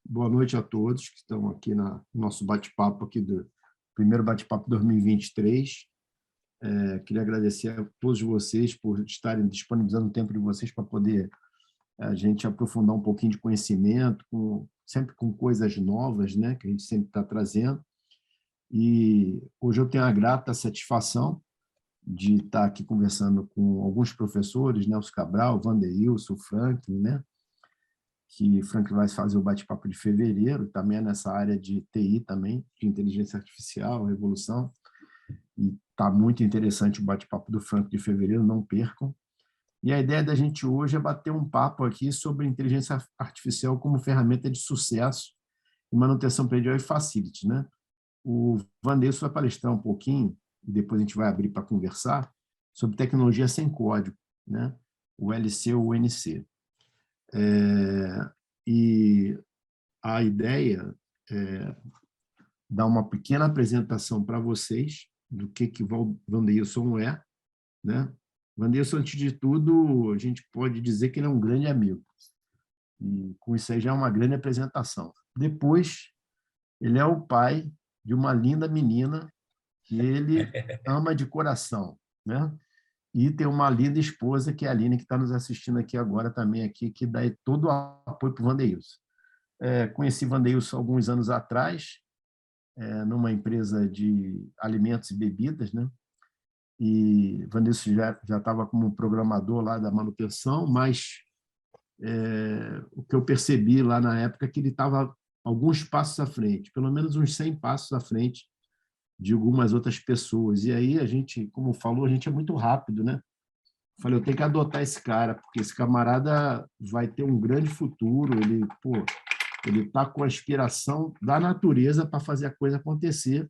Boa noite a todos que estão aqui no nosso bate-papo aqui do primeiro bate-papo 2023. Queria agradecer a todos vocês por estarem disponibilizando o tempo de vocês para poder a gente aprofundar um pouquinho de conhecimento, sempre com coisas novas, né, que a gente sempre está trazendo. E hoje eu tenho a grata satisfação de estar aqui conversando com alguns professores, Nelson Cabral, Wanderilson, Franklin, né? Que Franklin vai fazer o bate-papo de fevereiro, também é nessa área de TI também, de inteligência artificial, revolução, e está muito interessante o bate-papo do Franklin de fevereiro, não percam. E a ideia da gente hoje é bater um papo aqui sobre inteligência artificial como ferramenta de sucesso em manutenção predial e facility, né? O Wanderson vai palestrar um pouquinho, e depois a gente vai abrir para conversar, sobre tecnologia sem código, né? O LC ou o NC. E a ideia é dar uma pequena apresentação para vocês do que o Wanderson é, né? Wanderson, antes de tudo, a gente pode dizer que ele é um grande amigo. E com isso aí já é uma grande apresentação. Depois, ele é o pai de uma linda menina que ele ama de coração, né? E tem uma linda esposa, que é a Aline, que está nos assistindo aqui agora também, aqui, que dá todo o apoio para o Wanderson. Conheci o Wanderson alguns anos atrás, numa empresa de alimentos e bebidas, né? E o Wanderson já estava como programador lá da manutenção, mas o que eu percebi lá na época é que ele estava alguns passos à frente, pelo menos uns 100 passos à frente de algumas outras pessoas. E aí a gente, como falou, a gente é muito rápido, né? Falei, eu tenho que adotar esse cara, porque esse camarada vai ter um grande futuro, ele está com a inspiração da natureza para fazer a coisa acontecer.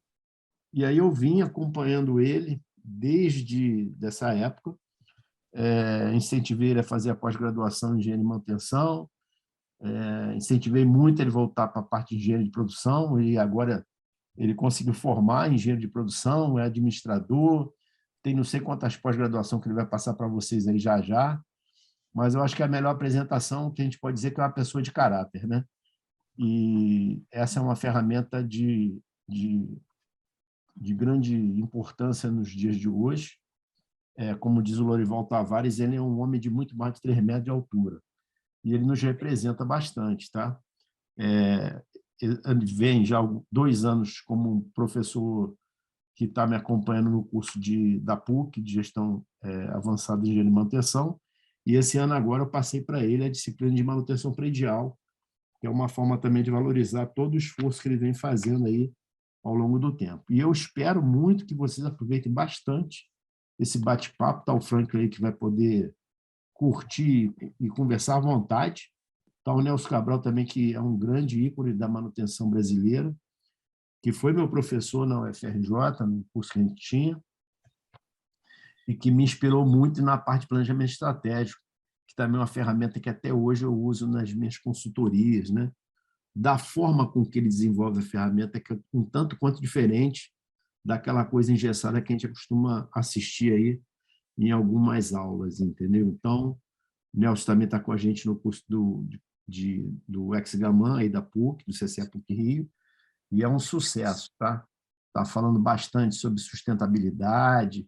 E aí eu vim acompanhando ele desde dessa época, incentivei ele a fazer a pós-graduação em engenharia de manutenção, incentivei muito ele voltar para a parte de engenharia de produção, e agora ele conseguiu formar em engenheiro de produção, é administrador, tem não sei quantas pós-graduação que ele vai passar para vocês aí já já, mas eu acho que é a melhor apresentação que a gente pode dizer que é uma pessoa de caráter, né? E essa é uma ferramenta de grande importância nos dias de hoje. Como diz o Lorival Tavares, ele é um homem de muito mais de 3 metros de altura, e ele nos representa bastante, tá? Ele vem já há 2 anos como um professor que está me acompanhando no curso da PUC, de Gestão Avançada de Engenharia de Manutenção, e esse ano agora eu passei para ele a disciplina de manutenção predial, que é uma forma também de valorizar todo o esforço que ele vem fazendo aí ao longo do tempo. E eu espero muito que vocês aproveitem bastante esse bate-papo, tá o Franklin aí que vai poder curtir e conversar à vontade, tá o Nelson Cabral também, que é um grande ícone da manutenção brasileira, que foi meu professor na UFRJ, no curso que a gente tinha, e que me inspirou muito na parte de planejamento estratégico, que também é uma ferramenta que até hoje eu uso nas minhas consultorias, né? Da forma com que ele desenvolve a ferramenta, que é um tanto quanto diferente daquela coisa engessada que a gente costuma assistir aí em algumas aulas, entendeu? Então, o Nelson também está com a gente no curso do Ex-Gaman, aí da PUC, do CCA PUC Rio, e é um sucesso, tá? Está falando bastante sobre sustentabilidade,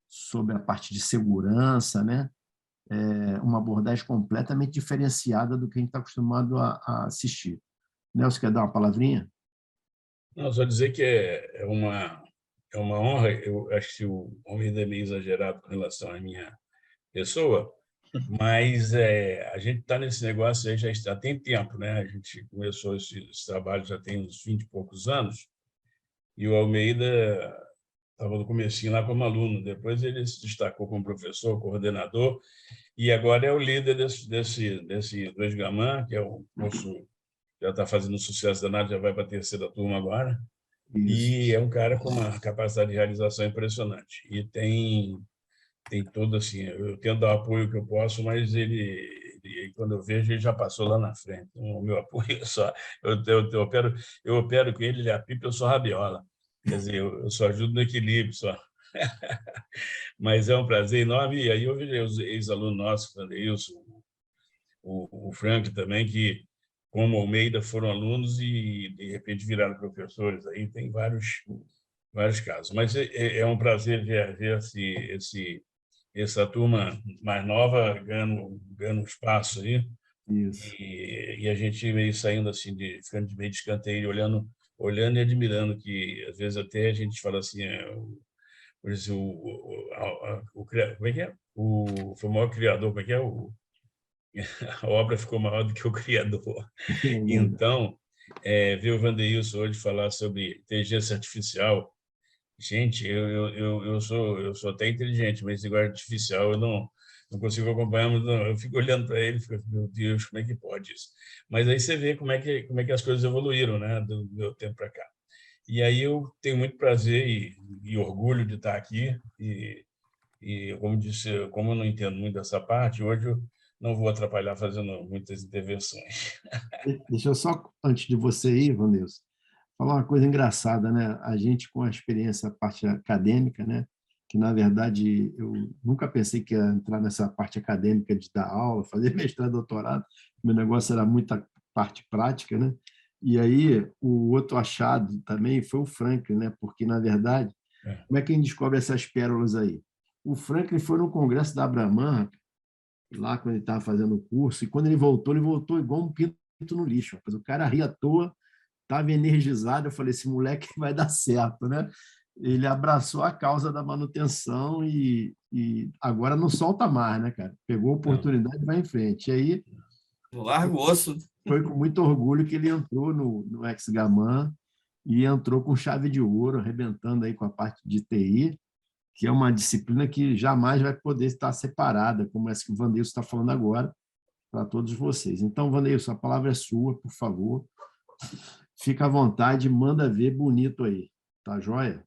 sobre a parte de segurança, né? Uma abordagem completamente diferenciada do que a gente está acostumado a assistir. Nelson, quer dar uma palavrinha? Não, só dizer que é uma honra. Eu acho que o homem ainda é meio exagerado com relação à minha pessoa, mas a gente está nesse negócio aí já tem tempo, né? A gente começou esse trabalho já tem uns 20 e poucos anos, e o Almeida estava no comecinho lá como aluno, depois ele se destacou como professor, coordenador, e agora é o líder desse 2Gaman, que é um curso já está fazendo sucesso danado, já vai para a 3ª turma agora, Isso. e é um cara com uma capacidade de realização impressionante. E tem todo assim, eu tento dar o apoio que eu posso, mas quando eu vejo, ele já passou lá na frente. O meu apoio é só, eu opero com ele apita, eu sou rabiola. Quer dizer, eu só ajudo no equilíbrio só. Mas é um prazer enorme. E aí eu vi os ex-alunos nossos, o Frank também, que como Almeida foram alunos e, de repente, viraram professores. Aí tem vários casos. Mas é um prazer ver essa turma mais nova ganhando espaço aí. Isso. E a gente veio saindo assim, ficando meio de escanteio, olhando e admirando, que às vezes até a gente fala assim, por isso, como é que é? Foi o maior criador, como é que é? A obra ficou maior do que o criador. Então, ver o Wanderilson hoje falar sobre inteligência artificial, gente, eu sou até inteligente, mas esse negócio artificial eu não consigo acompanhar, mas não, eu fico olhando para ele e fico, meu Deus, como é que pode isso? Mas aí você vê como é que as coisas evoluíram, né, do meu tempo para cá. E aí eu tenho muito prazer e orgulho de estar aqui e como disse, como eu não entendo muito dessa parte, hoje eu não vou atrapalhar fazendo muitas intervenções. Deixa eu só, antes de você ir, Vanilson, falar uma coisa engraçada, né? A gente, com a experiência, a parte acadêmica, né? Que, na verdade, eu nunca pensei que ia entrar nessa parte acadêmica de dar aula, fazer mestrado, doutorado. Meu negócio era muita parte prática, né? E aí, o outro achado também foi o Franklin, né? Porque, na verdade, É, como é que a gente descobre essas pérolas aí? O Franklin foi no congresso da Abraman, lá quando ele estava fazendo o curso, e quando ele voltou igual um pinto no lixo. Rapaz. O cara ria à toa, estava energizado. Eu falei: esse moleque vai dar certo, né? Ele abraçou a causa da manutenção e agora não solta mais, né, cara? Pegou a não, oportunidade e vai em frente. E aí No Largo Osso. foi com muito orgulho que ele entrou no Ex-Gaman e entrou com chave de ouro, arrebentando aí com a parte de TI, que é uma disciplina que jamais vai poder estar separada, como essa que o Vandeilson está falando agora, para todos vocês. Então, Vandeilson, a palavra é sua, por favor. Fica à vontade, manda ver bonito aí. Tá joia?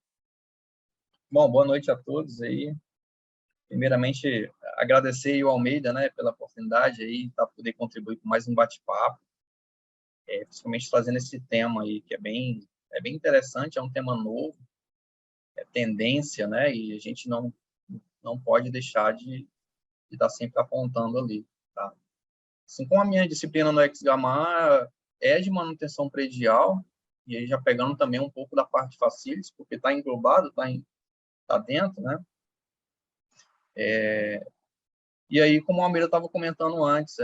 Bom, boa noite a todos aí. Primeiramente, agradecer ao Almeida, né, pela oportunidade aí, para poder contribuir com mais um bate-papo, principalmente trazendo esse tema aí, que é bem interessante, é um tema novo, é tendência, né, e a gente não pode deixar de estar sempre apontando ali, tá? Assim como a minha disciplina no Ex-Gamma é de manutenção predial, e aí já pegando também um pouco da parte facilities, porque está englobado, tá dentro, né? E aí, como o Almeida estava comentando antes,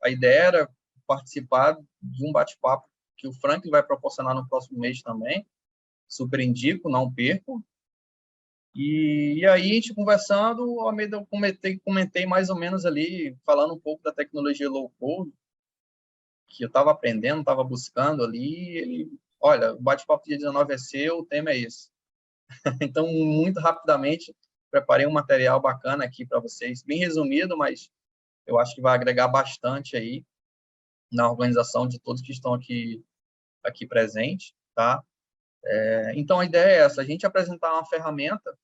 a ideia era participar de um bate-papo que o Frank vai proporcionar no próximo mês também. Super indico, não perco. E aí, a gente conversando, o Almeida, eu comentei mais ou menos ali, falando um pouco da tecnologia low-code, que eu estava aprendendo, estava buscando ali. Ele, olha, o bate-papo dia 19 é seu, o tema é esse. Então, muito rapidamente, preparei um material bacana aqui para vocês, bem resumido, mas eu acho que vai agregar bastante aí na organização de todos que estão aqui presentes, tá? Então, a ideia é essa, a gente apresentar uma ferramenta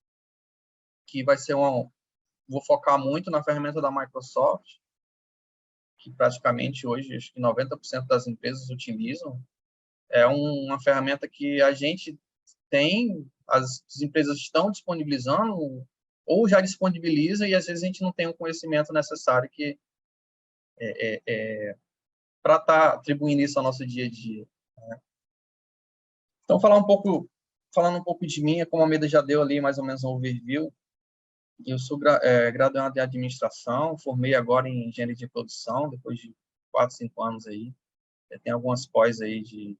que vai ser vou focar muito na ferramenta da Microsoft, que praticamente hoje, acho que 90% das empresas utilizam. É uma ferramenta que a gente tem, as empresas estão disponibilizando, ou já disponibiliza, e às vezes a gente não tem o conhecimento necessário para estar atribuindo isso ao nosso dia a dia. Então, falando um pouco de mim, como a Almeida já deu ali mais ou menos um overview, eu sou graduado em administração, formei agora em engenharia de produção, depois de 4, 5 anos aí. Eu tenho algumas pós aí de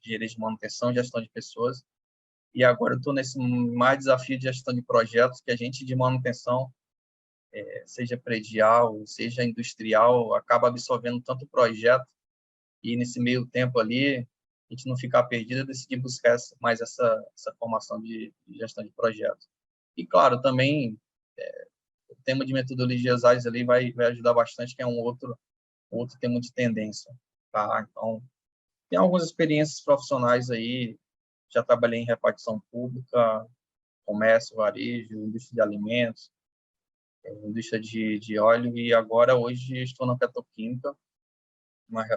engenharia de manutenção, gestão de pessoas, e agora eu estou nesse mais desafio de gestão de projetos, que a gente de manutenção, seja predial, seja industrial, acaba absorvendo tanto projeto, e nesse meio tempo ali, a gente não ficar perdido, eu decidi buscar mais essa formação de gestão de projetos. E, claro, também o tema de metodologias ágeis ali vai ajudar bastante, que é um outro tema de tendência. Tá? Então, tem algumas experiências profissionais aí, já trabalhei em repartição pública, comércio, varejo, indústria de alimentos, indústria de óleo, e agora, hoje, estou na petroquímica,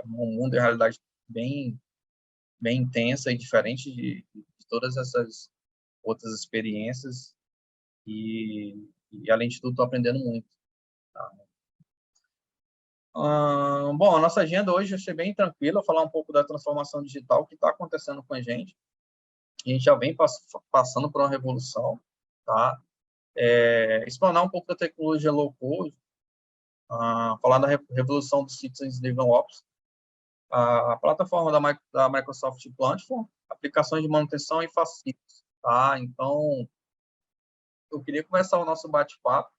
um mundo, em realidade, bem intensa e diferente de todas essas outras experiências, e além de tudo, estou aprendendo muito. Tá? Bom, a nossa agenda hoje vai ser bem tranquila, falar um pouco da transformação digital que está acontecendo com a gente. A gente já vem passando por uma revolução, tá? Explanar um pouco da tecnologia low-code, falar da revolução dos Citizen DevOps, a plataforma da Microsoft Platform, aplicações de manutenção e facilities, tá? Então, eu queria começar o nosso bate-papo,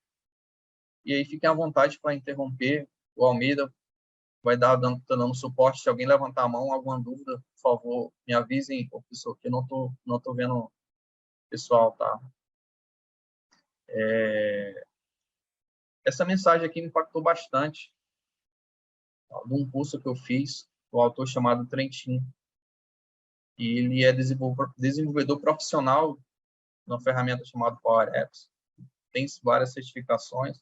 e aí fiquem à vontade para interromper. O Almeida vai dando suporte. Se alguém levantar a mão, alguma dúvida, por favor, me avisem, professor, que eu não tô vendo o pessoal, tá? Essa mensagem aqui me impactou bastante, tá? De um curso que eu fiz, do autor chamado Trentin. E ele é desenvolvedor profissional numa ferramenta chamada Power Apps. Tem várias certificações.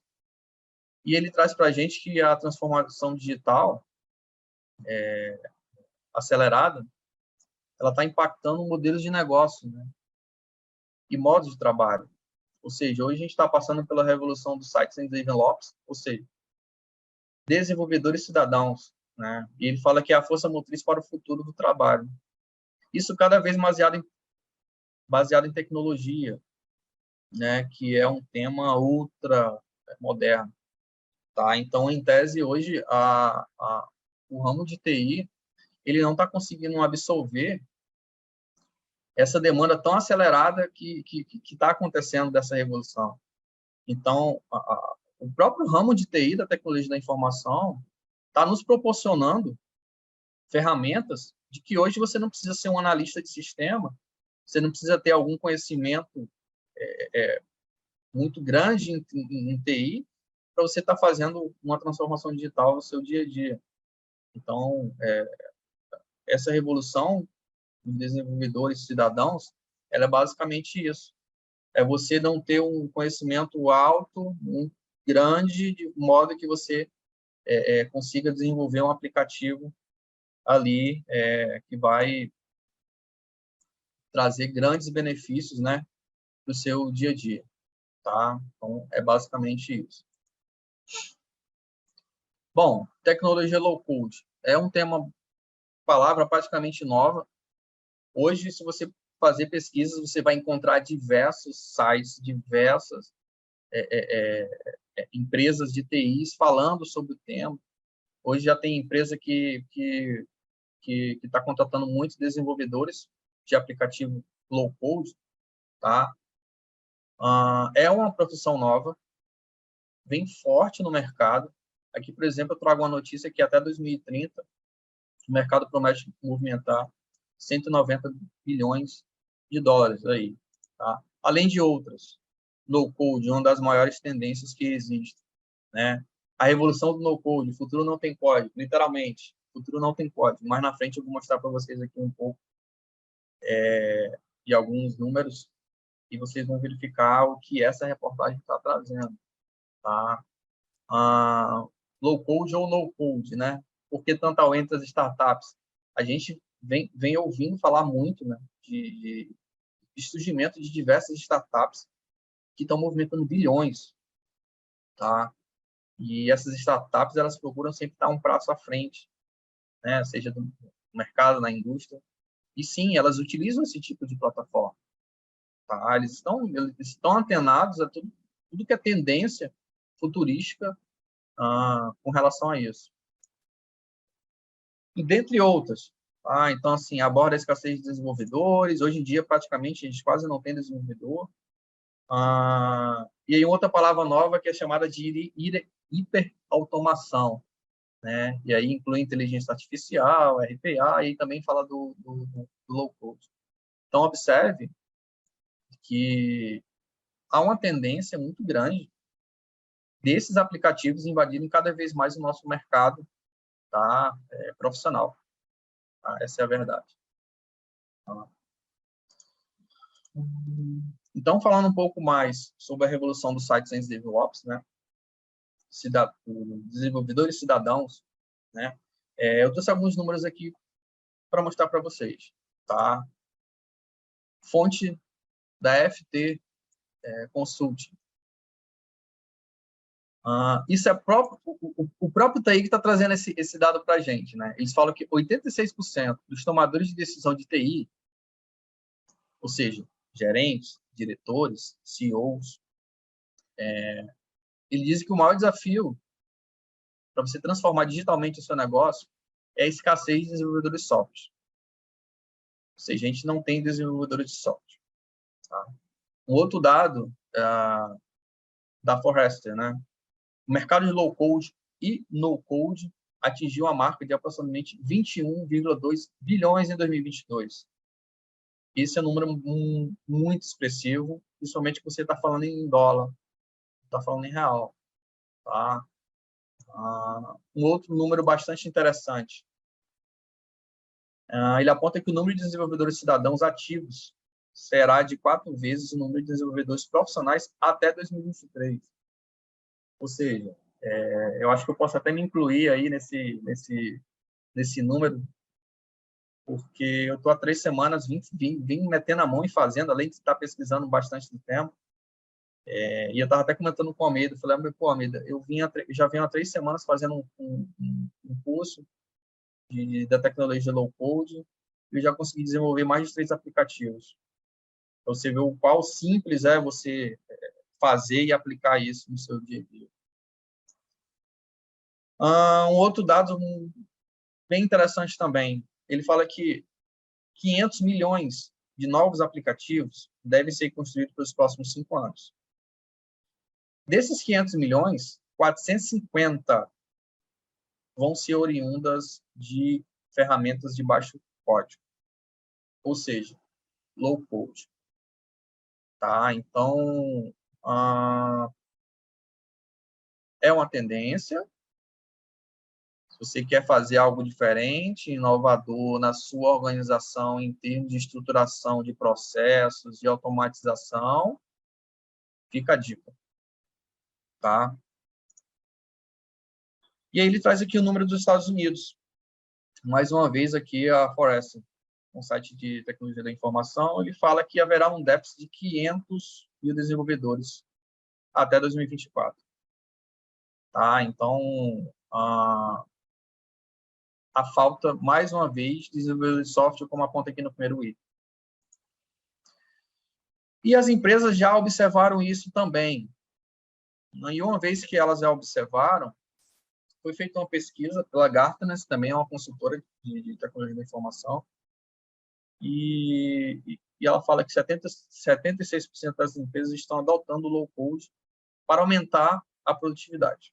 E ele traz para a gente que a transformação digital acelerada, ela está impactando modelos de negócio, né? E modos de trabalho. Ou seja, hoje a gente está passando pela revolução dos sites and developers, ou seja, desenvolvedores cidadãos, né? E ele fala que é a força motriz para o futuro do trabalho. Isso cada vez baseado em tecnologia, né? Que é um tema ultra moderno, tá? Então, em tese, hoje, o ramo de TI, ele não está conseguindo absorver essa demanda tão acelerada que está acontecendo dessa revolução. Então, o próprio ramo de TI, da tecnologia da informação, está nos proporcionando ferramentas de que hoje você não precisa ser um analista de sistema, você não precisa ter algum conhecimento muito grande em TI para você estar fazendo uma transformação digital no seu dia a dia. Então, essa revolução dos desenvolvedores cidadãos, ela é basicamente isso. É você não ter um conhecimento alto, muito grande, de modo que você consiga desenvolver um aplicativo ali que vai trazer grandes benefícios, né, para o seu dia a dia, tá? Então, é basicamente isso. Bom, tecnologia low-code é um tema, palavra praticamente nova. Hoje, se você fazer pesquisas, você vai encontrar diversos sites, diversas empresas de TIs falando sobre o tema. Hoje já tem empresa que está contratando muitos desenvolvedores de aplicativo low-code, tá? É uma profissão nova, bem forte no mercado. Aqui, por exemplo, eu trago uma notícia que até 2030 o mercado promete movimentar 190 bilhões de dólares aí, tá? Além de outras, low-code, uma das maiores tendências que existe, né? A revolução do no-code, o futuro não tem código, literalmente, o futuro não tem código. Mais na frente eu vou mostrar para vocês aqui um pouco de alguns números e vocês vão verificar o que essa reportagem está trazendo, tá? Low-code ou no-code, né? Por que tanto aumento das startups? A gente vem ouvindo falar muito, né, de surgimento de diversas startups que estão movimentando bilhões, tá? E essas startups, elas procuram sempre estar um passo à frente, né? Seja do mercado, na indústria. E sim, elas utilizam esse tipo de plataforma, tá? Eles estão antenados a tudo que é tendência futurística com relação a isso. E dentre outras, tá? Então, assim, aborda a escassez de desenvolvedores. Hoje em dia, praticamente, a gente quase não tem desenvolvedor. E aí, outra palavra nova que é chamada de hiperautomação, né? E aí inclui inteligência artificial, RPA, e também fala do low-code. Então, observe que há uma tendência muito grande desses aplicativos invadirem cada vez mais o nosso mercado, tá? Profissional. Tá? Essa é a verdade. Tá? Então, falando um pouco mais sobre a revolução dos sites and DevOps, né? Desenvolvedores cidadãos, né? Eu trouxe alguns números aqui para mostrar para vocês, tá? Fonte da FT Consulting. Isso é o próprio TI que está trazendo esse dado para a gente, né? Eles falam que 86% dos tomadores de decisão de TI, ou seja, gerentes, diretores, CEOs, ele diz que o maior desafio para você transformar digitalmente o seu negócio é a escassez de desenvolvedores de software. Ou seja, a gente não tem desenvolvedores de software. Tá? Um outro dado da Forrester, né? O mercado de low-code e no-code atingiu a marca de aproximadamente 21,2 bilhões em 2022. Esse é um número muito expressivo, principalmente que você está falando em dólar, está falando em real. Tá? Um outro número bastante interessante. Ele aponta que o número de desenvolvedores cidadãos ativos será de 4 vezes o número de desenvolvedores profissionais até 2023. Ou seja, eu acho que eu posso até me incluir aí nesse número, porque eu estou há 3 semanas, vim metendo a mão e fazendo, além de estar pesquisando bastante do tema. E eu estava até comentando com o Almeida, falei, pô, Almeida, eu já venho há 3 semanas fazendo um curso da tecnologia low-code, e eu já consegui desenvolver mais de 3 aplicativos. Então, você vê o qual simples é você fazer e aplicar isso no seu dia a dia. Um outro dado bem interessante também, ele fala que 500 milhões de novos aplicativos devem ser construídos pelos próximos 5 anos. Desses 500 milhões, 450 vão ser oriundas de ferramentas de baixo código, ou seja, low code. Tá? Então, é uma tendência. Se você quer fazer algo diferente, inovador na sua organização em termos de estruturação de processos, de automatização, fica a dica. Tá? E aí ele traz aqui o número dos Estados Unidos. Mais uma vez aqui a Forrester, um site de tecnologia da informação, ele fala que haverá um déficit de 500 mil desenvolvedores até 2024. Tá? Então, a falta, mais uma vez, de desenvolvedores de software, como aponta aqui no primeiro item. E as empresas já observaram isso também. E uma vez que elas já observaram, foi feita uma pesquisa pela Gartner, também é uma consultora de tecnologia da informação, e ela fala que 76% das empresas estão adotando o low-code para aumentar a produtividade.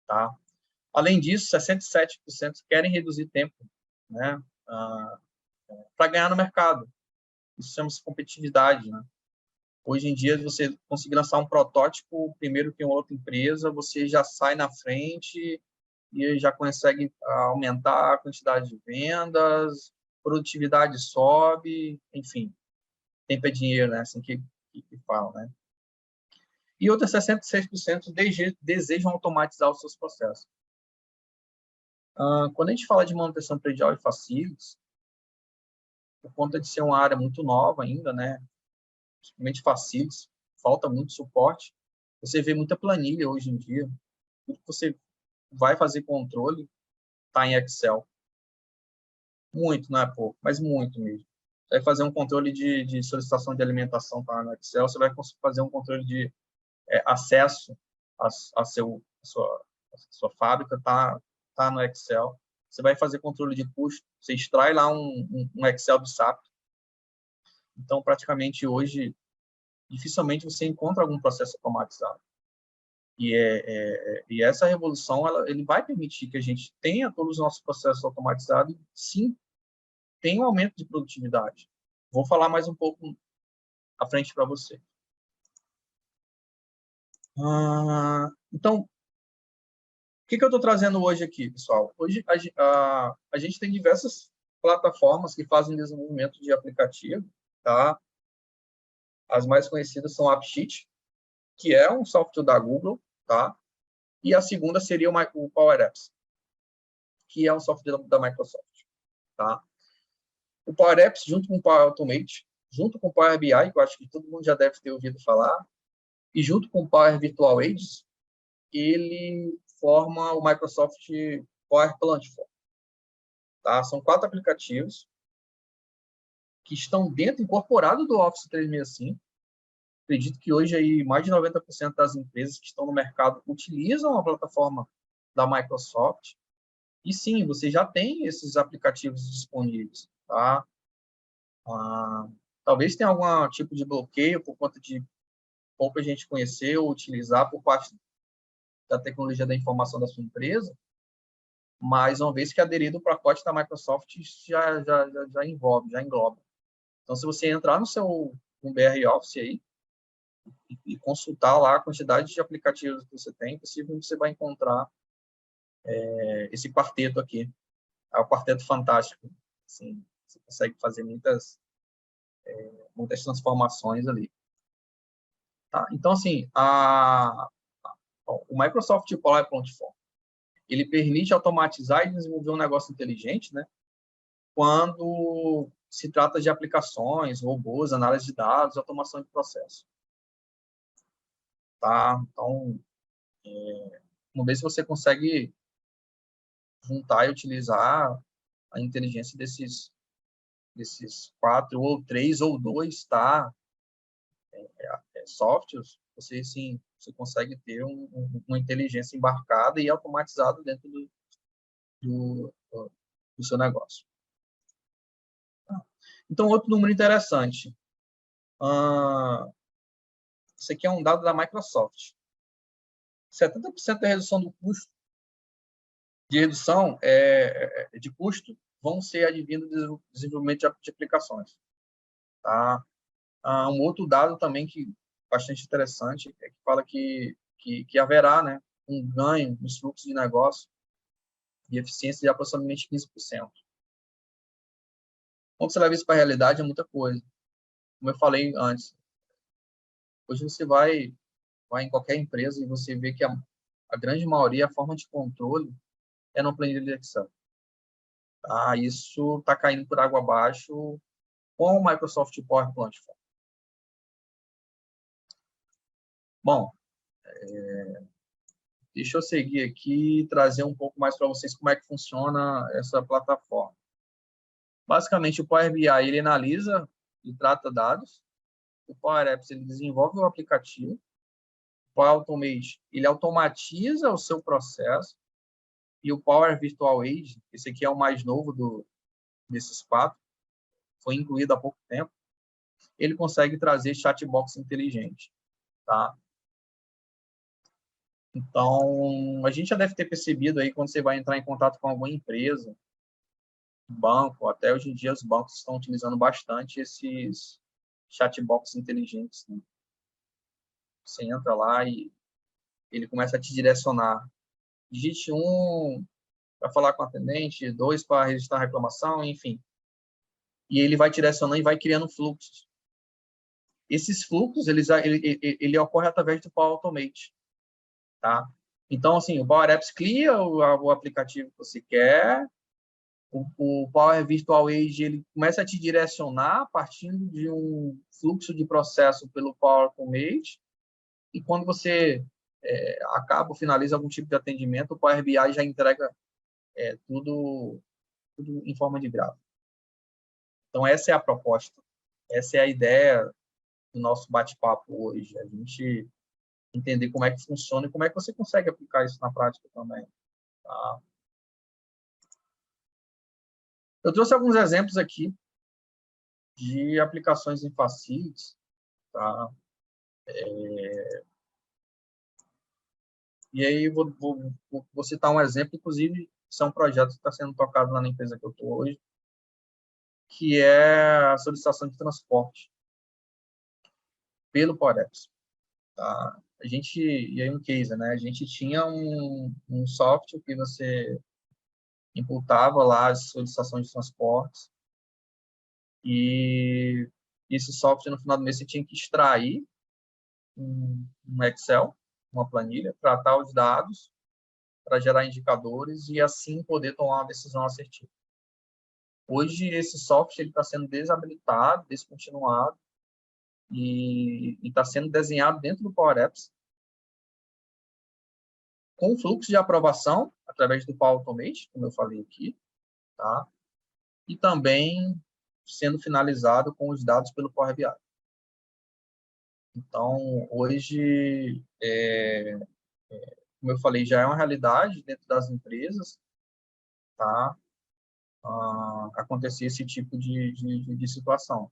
Tá? Além disso, 67% querem reduzir tempo, né, para ganhar no mercado. Isso chama-se competitividade. Né? Hoje em dia, você conseguir lançar um protótipo primeiro que uma outra empresa, você já sai na frente e já consegue aumentar a quantidade de vendas, produtividade sobe, enfim. Tempo é dinheiro, né? Assim que fala, né? E outros 66% desejam automatizar os seus processos. Quando a gente fala de manutenção predial e facilities, por conta de ser uma área muito nova ainda, né? Principalmente facilities, falta muito suporte. Você vê muita planilha hoje em dia. Tudo que você vai fazer controle está em Excel. Muito, não é pouco, mas muito mesmo. Você vai fazer um controle de solicitação de alimentação tá no Excel, você vai conseguir fazer um controle de acesso à sua fábrica, tá no Excel. Você vai fazer controle de custo, você extrai lá um Excel do SAP. Então, praticamente hoje, dificilmente você encontra algum processo automatizado. E essa revolução, ele vai permitir que a gente tenha todos os nossos processos automatizados, sim, tem um aumento de produtividade. Vou falar mais um pouco à frente para você. Então, o que eu estou trazendo hoje aqui, pessoal? Hoje, a gente tem diversas plataformas que fazem desenvolvimento de aplicativo, tá? As mais conhecidas são o AppSheet, que é um software da Google, tá? E a segunda seria o Power Apps, que é um software da Microsoft, tá? O Power Apps, junto com o Power Automate, junto com o Power BI, que eu acho que todo mundo já deve ter ouvido falar, e junto com o Power Virtual Agents, ele forma o Microsoft Power Platform. Tá? São 4 aplicativos que estão incorporados do Office 365. Acredito que hoje aí mais de 90% das empresas que estão no mercado utilizam a plataforma da Microsoft. E sim, você já tem esses aplicativos disponíveis. Tá? Talvez tenha algum tipo de bloqueio por conta de pouca gente conhecer ou utilizar por parte da tecnologia da informação da sua empresa, mas uma vez que é aderido o pacote da Microsoft, já engloba. Então, se você entrar no BR Office aí e consultar lá a quantidade de aplicativos que você tem, possivelmente você vai encontrar esse quarteto aqui. É o quarteto fantástico. Assim, você consegue fazer muitas transformações ali. Tá? Então, assim, o Microsoft Power Platform, ele permite automatizar e desenvolver um negócio inteligente, né? Quando se trata de aplicações, robôs, análise de dados, automação de processo. Tá? Então, uma vez que você consegue juntar e utilizar a inteligência desses 4, ou 3, ou 2, tá? Softwares, você, sim, você consegue ter uma inteligência embarcada e automatizada dentro do seu negócio. Tá? Então, outro número interessante. Isso aqui é um dado da Microsoft. 70% da redução do custo de custo vão ser advindo do desenvolvimento de aplicações. Tá? Um outro dado também que bastante interessante é que fala que haverá, né, um ganho nos fluxos de negócio e eficiência de aproximadamente 15%. Quando você leva isso para a realidade, é muita coisa. Como eu falei antes, hoje você vai em qualquer empresa e você vê que a grande maioria, a forma de controle é no planilha de Excel. Tá? Isso está caindo por água abaixo com o Microsoft Power Platform. Bom, deixa eu seguir aqui e trazer um pouco mais para vocês como é que funciona essa plataforma. Basicamente, o Power BI ele analisa e trata dados. O Power Apps ele desenvolve o aplicativo. O Power Automate ele automatiza o seu processo. E o Power Virtual Agent, esse aqui é o mais novo desses 4, foi incluído há pouco tempo, ele consegue trazer chatbox inteligente. Tá? Então, a gente já deve ter percebido aí quando você vai entrar em contato com alguma empresa, banco, até hoje em dia os bancos estão utilizando bastante esses chatbox inteligentes. Né? Você entra lá e ele começa a te direcionar. Digite 1 para falar com o atendente, 2 para registrar a reclamação, enfim. E ele vai direcionando e vai criando fluxos. Esses fluxos, ele ocorre através do Power Automate. Tá? Então, assim, o Power Apps cria o aplicativo que você quer, o Power Virtual Agent ele começa a te direcionar partindo de um fluxo de processo pelo Power Automate, e quando você acaba ou finaliza algum tipo de atendimento, o Power BI já entrega tudo em forma de gráfico. Então, essa é a proposta, essa é a ideia do nosso bate-papo hoje, a gente entender como é que funciona e como é que você consegue aplicar isso na prática também. Tá? Eu trouxe alguns exemplos aqui de aplicações em Facilities. Tá? E aí vou citar um exemplo, inclusive, isso é um projeto que está sendo tocado lá na empresa que eu estou hoje, que é a solicitação de transporte pelo Power Apps. Tá? E aí um case, né? A gente tinha um software que você imputava lá as solicitações de transportes e esse software, no final do mês, você tinha que extrair um Excel, uma planilha, tratar os dados para gerar indicadores e assim poder tomar uma decisão assertiva. Hoje, esse software está sendo desabilitado, descontinuado e está sendo desenhado dentro do Power Apps com fluxo de aprovação, através do Power Automate, como eu falei aqui, tá? E também sendo finalizado com os dados pelo Power BI. Então, hoje, como eu falei, já é uma realidade dentro das empresas, tá? Acontecer esse tipo de situação.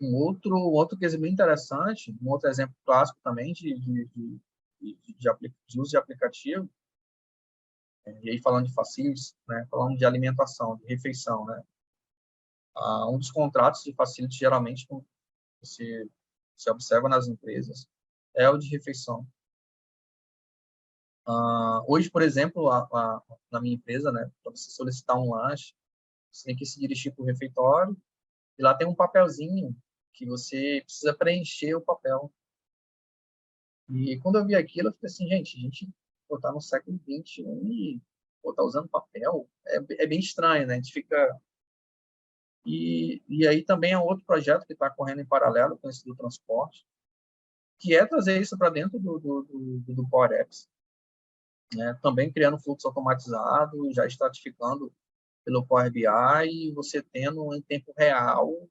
Um outro case bem interessante, um outro exemplo clássico também de uso de aplicativo, e aí falando de facilities, né, falando de alimentação, de refeição, né, um dos contratos de facilities, geralmente, que se observa nas empresas, é o de refeição. Hoje, por exemplo, na minha empresa, né, para você solicitar um lanche, você tem que se dirigir para o refeitório, e lá tem um papelzinho que você precisa preencher o papel. E quando eu vi aquilo, eu falei assim, gente, a gente está no século XXI e está usando papel, é bem estranho, né? A gente fica... E aí também é outro projeto que está correndo em paralelo com esse do transporte, que é trazer isso para dentro do Power Apps, né? Também criando fluxo automatizado, já estratificando pelo Power BI, e você tendo em tempo real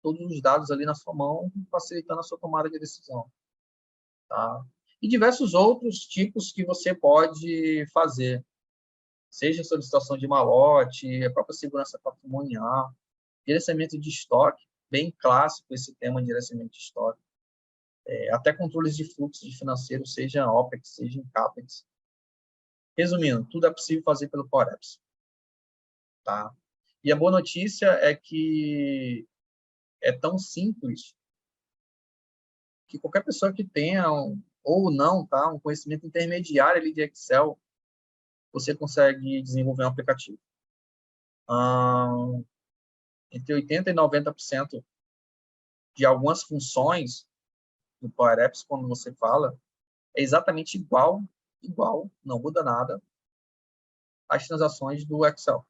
todos os dados ali na sua mão, facilitando a sua tomada de decisão. Tá? E diversos outros tipos que você pode fazer, seja solicitação de malote, a própria segurança patrimonial, gerenciamento de estoque, bem clássico esse tema de gerenciamento de estoque, até controles de fluxo de financeiro, seja OPEX, seja em CAPEX. Resumindo, tudo é possível fazer pelo Power Apps. Tá? E a boa notícia é que é tão simples que qualquer pessoa que tenha ou não, tá, um conhecimento intermediário ali de Excel, você consegue desenvolver um aplicativo. Entre 80% e 90% de algumas funções do Power Apps, quando você fala, é exatamente igual, não muda nada, às transações do Excel.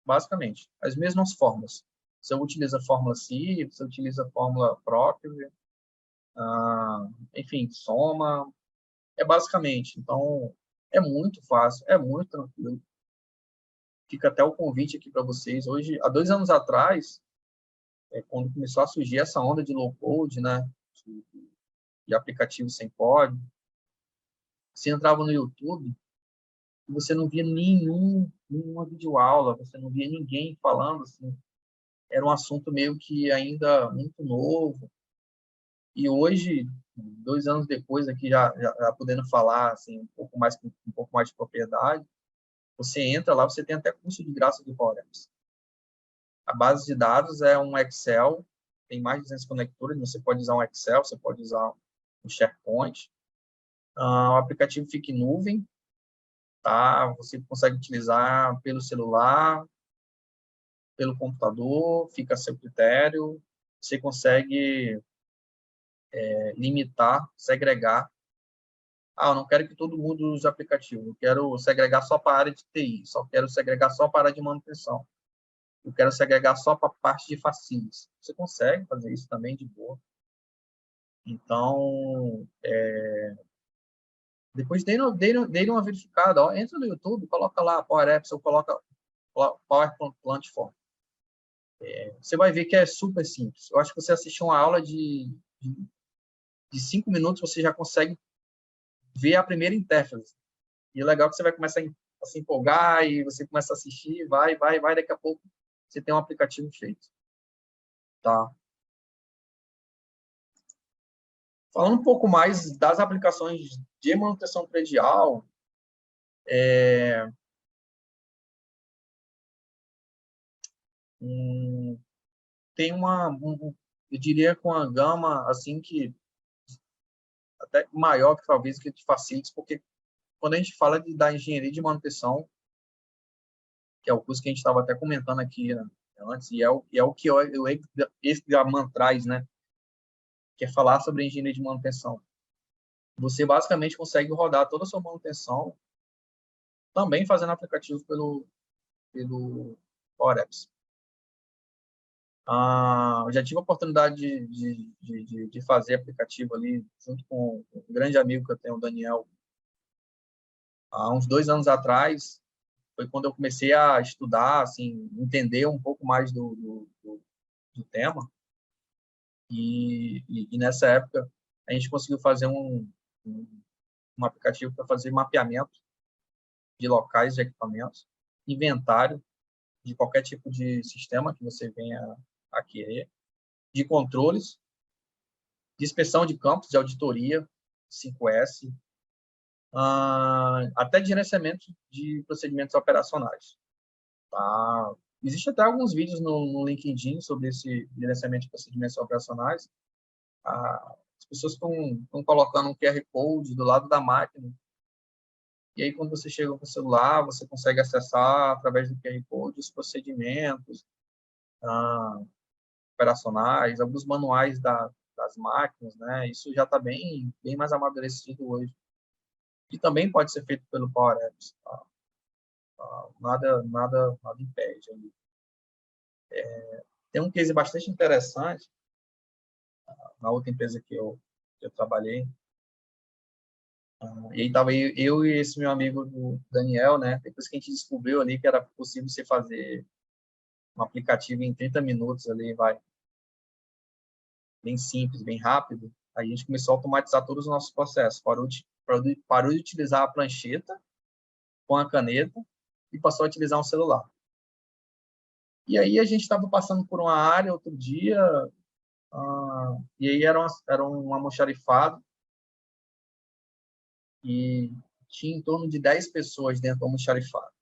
Basicamente, as mesmas fórmulas. Você utiliza a fórmula SI, você utiliza a fórmula própria, enfim, soma, basicamente. Então, é muito fácil, é muito tranquilo. Fica até o convite aqui para vocês. Hoje, há 2 anos atrás, quando começou a surgir essa onda de low-code, né, de aplicativos sem código, você entrava no YouTube e você não via nenhuma videoaula, você não via ninguém falando assim. Era um assunto meio que ainda muito novo. E hoje, 2 anos depois, aqui já podendo falar assim, um pouco mais de propriedade, você entra lá, você tem até curso de graça do Power Apps. A base de dados é um Excel, tem mais de 200 conectores, você pode usar um Excel, você pode usar um SharePoint. O aplicativo fica em nuvem, tá? Você consegue utilizar pelo celular, pelo computador, fica a seu critério. Você consegue limitar, segregar. Eu não quero que todo mundo use o aplicativo, eu quero segregar só para a área de TI, só quero segregar só para a área de manutenção. Eu quero segregar só para a parte de facilities. Você consegue fazer isso também de boa. Então, depois dê uma verificada. Ó, entra no YouTube, coloca lá Power Apps ou coloca Power Platform. Você vai ver que é super simples. Eu acho que você assistir uma aula de 5 minutos, você já consegue ver a primeira interface. E é legal que você vai começar a se empolgar e você começa a assistir, vai, daqui a pouco você tem um aplicativo feito. Tá? Falando um pouco mais das aplicações de manutenção predial, tem eu diria com a gama assim que até maior que talvez que de facilities, porque quando a gente fala da engenharia de manutenção, que é o curso que a gente estava até comentando aqui, né, antes, e é o que esse Gaman traz, né, que é falar sobre engenharia de manutenção. Você basicamente consegue rodar toda a sua manutenção também fazendo aplicativo pelo Power Apps. Eu já tive a oportunidade de fazer aplicativo ali junto com um grande amigo que eu tenho, o Daniel, há uns 2 anos atrás, foi quando eu comecei a estudar, assim, entender um pouco mais do tema. E nessa época, a gente conseguiu fazer um aplicativo para fazer mapeamento de locais de equipamentos, inventário de qualquer tipo de sistema que você venha a querer, de controles, de inspeção de campos, de auditoria, 5S, até de gerenciamento de procedimentos operacionais. Tá? Existem até alguns vídeos no LinkedIn sobre esse gerenciamento de procedimentos operacionais. As pessoas estão colocando um QR Code do lado da máquina, e aí, quando você chega com o celular, você consegue acessar, através do QR Code, os procedimentos operacionais, alguns manuais das máquinas, né? Isso já está bem mais amadurecido hoje. E também pode ser feito pelo Power Apps. Tá? Nada impede ali. Tem um case bastante interessante na outra empresa que eu trabalhei. E aí estava eu e esse meu amigo do Daniel, né? Depois que a gente descobriu ali que era possível você fazer um aplicativo em 30 minutos ali, bem simples, bem rápido, aí a gente começou a automatizar todos os nossos processos. Parou de utilizar a prancheta com a caneta e passou a utilizar um celular. E aí a gente estava passando por uma área outro dia, e aí era um almoxarifado, e tinha em torno de 10 pessoas dentro do almoxarifado.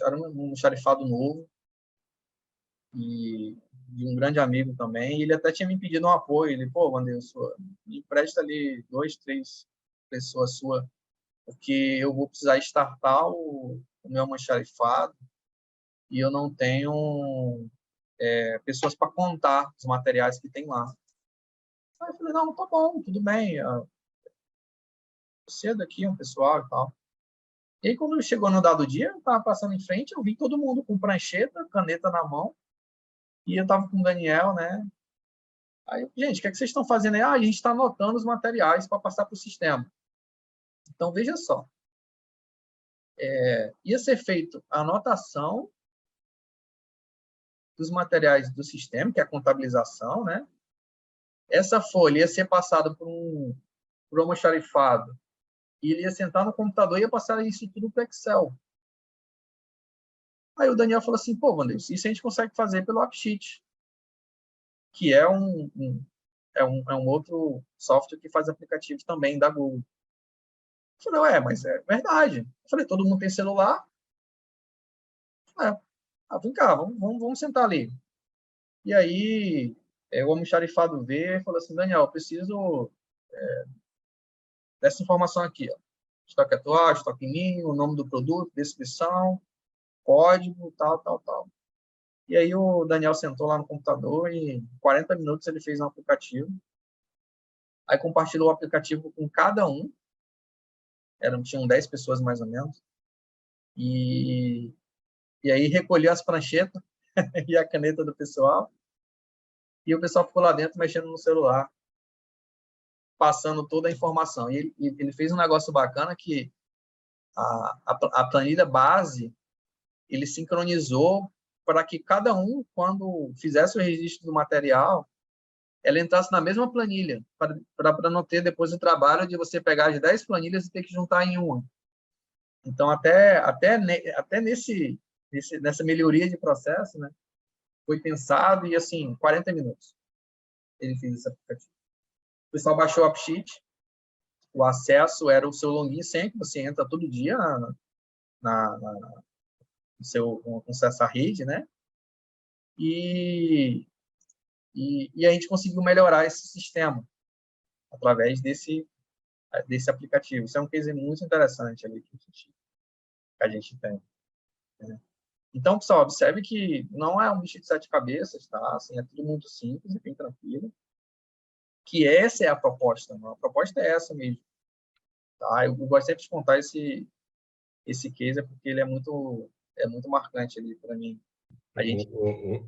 Era um almoxarifado novo, e de um grande amigo também, e ele até tinha me pedido um apoio. Ele, pô, Wanderson, me empresta ali 2, 3 pessoas suas, porque eu vou precisar startar o meu almoxarifado e eu não tenho pessoas para contar os materiais que tem lá. Aí eu falei, não, tá bom, tudo bem, cedo aqui, um pessoal e tal. E aí, quando chegou no dado dia, eu estava passando em frente, eu vi todo mundo com prancheta, caneta na mão, e eu estava com o Daniel, né? Aí, gente, o que é que vocês estão fazendo aí? A gente está anotando os materiais para passar para o sistema. Então, veja só. Ia ser feito a anotação dos materiais do sistema, que é a contabilização, né? Essa folha ia ser passada por um almoxarifado, e ele ia sentar no computador e ia passar isso tudo para o Excel. Aí o Daniel falou assim, pô, Wanderson, isso a gente consegue fazer pelo AppSheet, que é um outro software que faz aplicativo também da Google. Eu falei, mas é verdade. Eu falei, todo mundo tem celular? Vem cá, vamos sentar ali. E aí, o almoxarifado veio e falou assim, Daniel, eu preciso dessa informação aqui, ó. Estoque atual, estoque mínimo, o nome do produto, descrição, código, tal. E aí o Daniel sentou lá no computador e em 40 minutos ele fez um aplicativo. Aí compartilhou o aplicativo com cada um. Tinham 10 pessoas mais ou menos. E aí recolheu as pranchetas e a caneta do pessoal. E o pessoal ficou lá dentro mexendo no celular, passando toda a informação. E ele fez um negócio bacana que a planilha base, ele sincronizou para que cada um, quando fizesse o registro do material, ela entrasse na mesma planilha, para não ter depois o trabalho de você pegar as 10 planilhas e ter que juntar em uma. Então, até nessa melhoria de processo, né, foi pensado e, assim, 40 minutos ele fez esse aplicativo. O pessoal baixou o AppSheet, o acesso era o seu login sempre, você entra todo dia no seu acesso à rede, né? E a gente conseguiu melhorar esse sistema através desse aplicativo. Isso é um case muito interessante ali que a gente tem. Né? Então, pessoal, observe que não é um bicho de 7 cabeças, tá? Assim, é tudo muito simples e bem tranquilo. Que essa é a proposta, não? A proposta é essa mesmo. Tá? Eu gosto sempre de contar esse case, porque ele é muito marcante ali para mim.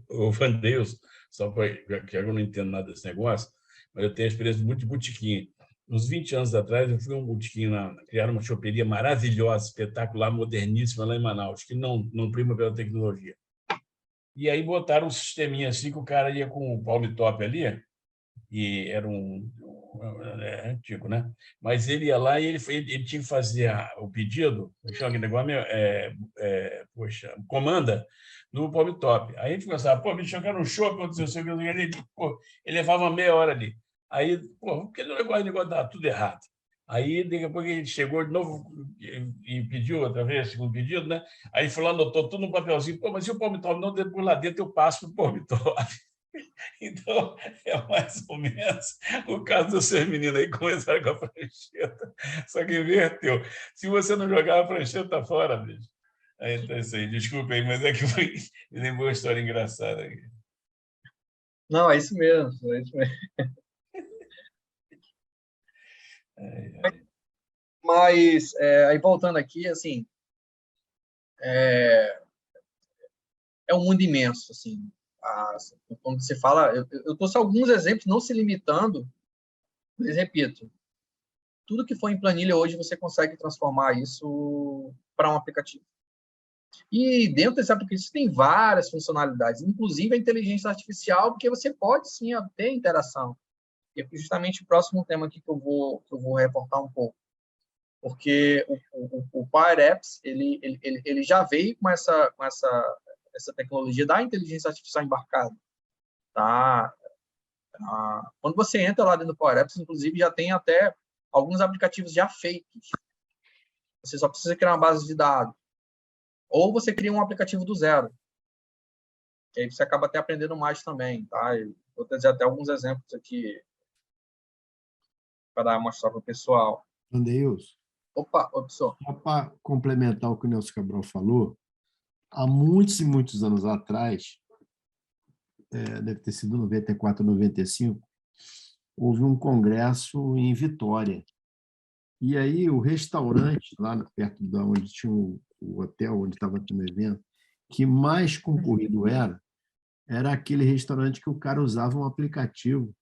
O Wanderson, só que eu não entendo nada desse negócio, mas eu tenho a experiência muito de botequim. uns 20 anos atrás, eu fui a um botequim lá, criaram uma choperia maravilhosa, espetacular, moderníssima lá em Manaus, que não prima pela tecnologia. E aí botaram um sisteminha assim que o cara ia com o palm top ali, e era antigo, né? Mas ele ia lá e ele tinha que fazer o pedido, chama aquele negócio, poxa, comanda no palm top. Aí a gente pensava, pô, bicho, eu quero um chopp, ele levava meia hora ali. Aí, pô, porque o negócio dá tudo errado. Aí, daqui a pouco, ele chegou de novo e pediu outra vez, segundo pedido, né? Aí ele falou, anotou tudo no papelzinho. Pô, mas se o palm top não, depois lá dentro eu passo para o palm top. Então, é mais ou menos o caso dos seus meninos aí começaram com a prancheta, só que inverteu. Se você não jogar a prancheta fora, bicho. Aí, então, isso aí, desculpa aí, mas é que me lembrou uma história engraçada aqui. Não, é isso mesmo, é isso mesmo. Mas, aí voltando aqui, assim, é um mundo imenso, assim. Quando você fala, eu trouxe alguns exemplos, não se limitando, mas repito, tudo que for em planilha hoje você consegue transformar isso para um aplicativo. E dentro desse aplicativo tem várias funcionalidades, inclusive a inteligência artificial, porque você pode sim ter interação. E é justamente o próximo tema aqui que eu vou reportar um pouco. Porque o Power Apps ele já veio com essa tecnologia da inteligência artificial embarcada. Tá? Quando você entra lá dentro do Power Apps, inclusive, já tem até alguns aplicativos já feitos. Você só precisa criar uma base de dados. Ou você cria um aplicativo do zero. E aí você acaba até aprendendo mais também. Tá? Eu vou trazer até alguns exemplos aqui para mostrar para o pessoal. Andeilson, Opa, professor. só para complementar o que o Nelson Cabral falou, há muitos e muitos anos atrás, deve ter sido 94, 95, houve um congresso em Vitória. E aí o restaurante, lá perto de onde tinha o hotel, onde estava tendo o evento, que mais concorrido era aquele restaurante que o cara usava um aplicativo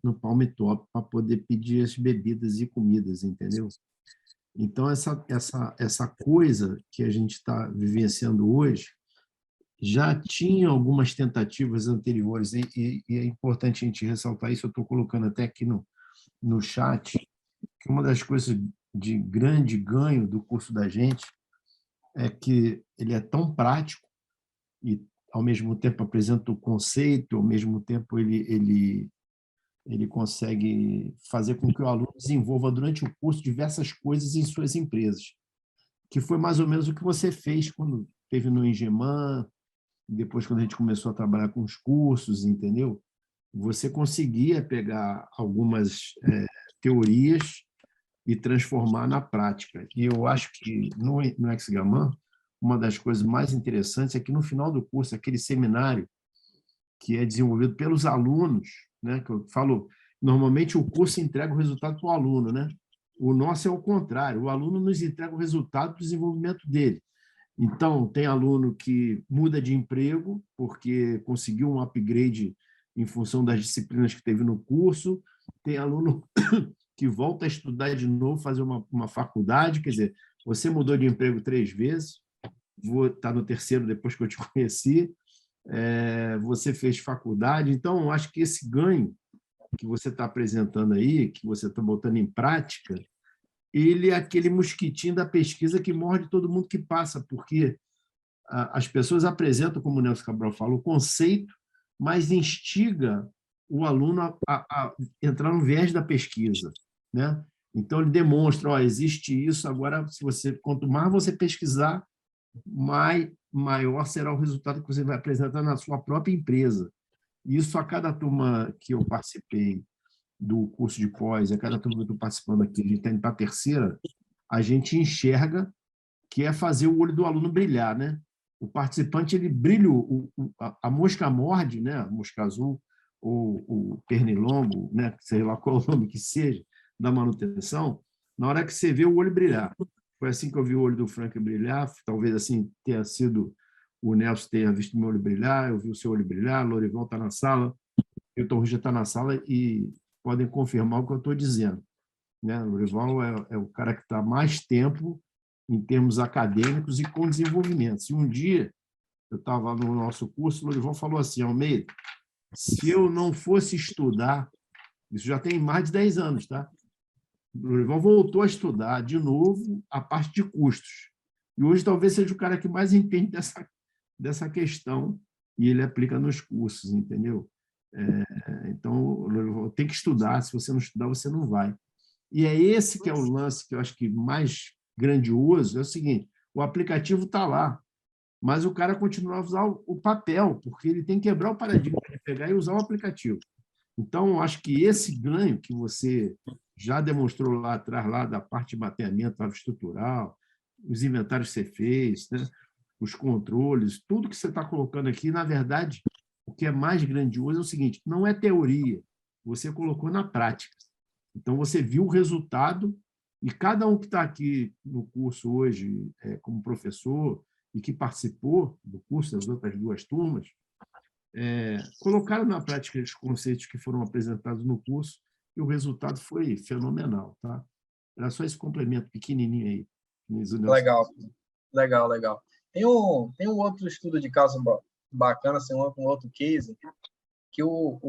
no Palm Top para poder pedir as bebidas e comidas, entendeu? Então, essa coisa que a gente está vivenciando hoje já tinha algumas tentativas anteriores, e é importante a gente ressaltar isso, eu estou colocando até aqui no chat, que uma das coisas de grande ganho do curso da gente é que ele é tão prático e, ao mesmo tempo, apresenta o conceito, ao mesmo tempo, ele consegue fazer com que o aluno desenvolva, durante o curso, diversas coisas em suas empresas, que foi mais ou menos o que você fez quando teve no Engeman, depois quando a gente começou a trabalhar com os cursos, entendeu? Você conseguia pegar algumas teorias e transformar na prática. E eu acho que no Exgaman, uma das coisas mais interessantes é que no final do curso, aquele seminário que é desenvolvido pelos alunos, né, que eu falo, normalmente o curso entrega o resultado para o aluno, né? O nosso é o contrário, o aluno nos entrega o resultado do desenvolvimento dele. Então, tem aluno que muda de emprego porque conseguiu um upgrade em função das disciplinas que teve no curso, tem aluno que volta a estudar de novo, fazer uma faculdade, quer dizer, você mudou de emprego 3 vezes, vou estar no terceiro depois que eu te conheci, você fez faculdade, então acho que esse ganho que você está apresentando aí, que você está botando em prática, ele é aquele mosquitinho da pesquisa que morde todo mundo que passa, porque as pessoas apresentam, como o Nelson Cabral falou, o conceito, mas instiga o aluno a entrar no viés da pesquisa, né? Então, ele demonstra, existe isso, agora, quanto mais você pesquisar, maior será o resultado que você vai apresentar na sua própria empresa. Isso, a cada turma que eu participei do curso de pós, a cada turma que eu estou participando aqui, a gente está indo para a terceira, a gente enxerga que é fazer o olho do aluno brilhar, né? O participante, ele brilha, a mosca morde, né? A mosca azul, ou o pernilongo, né? Sei lá qual o nome que seja, da manutenção, na hora que você vê o olho brilhar. Foi assim que eu vi o olho do Frank brilhar, talvez assim tenha sido, o Nelson tenha visto meu olho brilhar, eu vi o seu olho brilhar, o Lorival está na sala, o Hilton Ruja está na sala e podem confirmar o que eu estou dizendo, né? O Lourival é o cara que está mais tempo em termos acadêmicos e com desenvolvimento. Se um dia eu estava no nosso curso, o Lourival falou assim: Almeida, se eu não fosse estudar, isso já tem mais de 10 anos, tá? O Lourival voltou a estudar de novo a parte de custos. E hoje talvez seja o cara que mais entende dessa questão e ele aplica nos cursos, entendeu? Então, tem que estudar. Se você não estudar, você não vai. E é esse que é o lance que eu acho que mais grandioso, é o seguinte: o aplicativo está lá, mas o cara continua a usar o papel, porque ele tem que quebrar o paradigma de pegar e usar o aplicativo. Então, acho que esse ganho que você já demonstrou lá atrás, lá da parte de mapeamento estrutural, os inventários que você fez, né? Os controles, tudo que você está colocando aqui, na verdade, o que é mais grandioso é o seguinte: não é teoria, você colocou na prática. Então, você viu o resultado e cada um que está aqui no curso hoje, como professor, e que participou do curso das outras 2 turmas, colocaram na prática os conceitos que foram apresentados no curso e o resultado foi fenomenal. Tá? Era só esse complemento pequenininho aí. Legal, legal, legal. Tem um outro estudo de caso bacana, assim, um outro case, que eu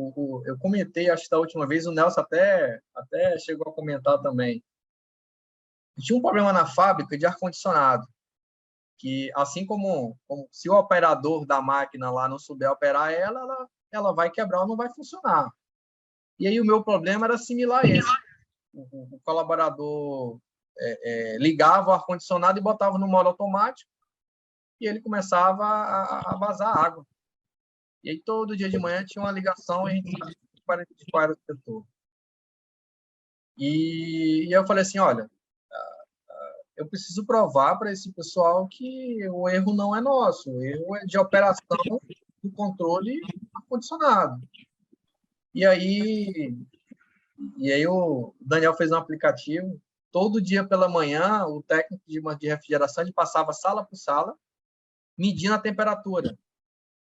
comentei, acho que da última vez, o Nelson até chegou a comentar também. Tinha um problema na fábrica de ar-condicionado, que assim como se o operador da máquina lá não souber operar ela vai quebrar ou não vai funcionar. E aí o meu problema era similar a esse. O colaborador ligava o ar-condicionado e botava no modo automático e ele começava a vazar água. E aí todo dia de manhã tinha uma ligação e a gente sabia qual era o setor. E eu falei assim: olha, eu preciso provar para esse pessoal que o erro não é nosso, o erro é de operação do controle ar-condicionado. E aí o Daniel fez um aplicativo. Todo dia pela manhã, o técnico de refrigeração ele passava sala por sala, medindo a temperatura.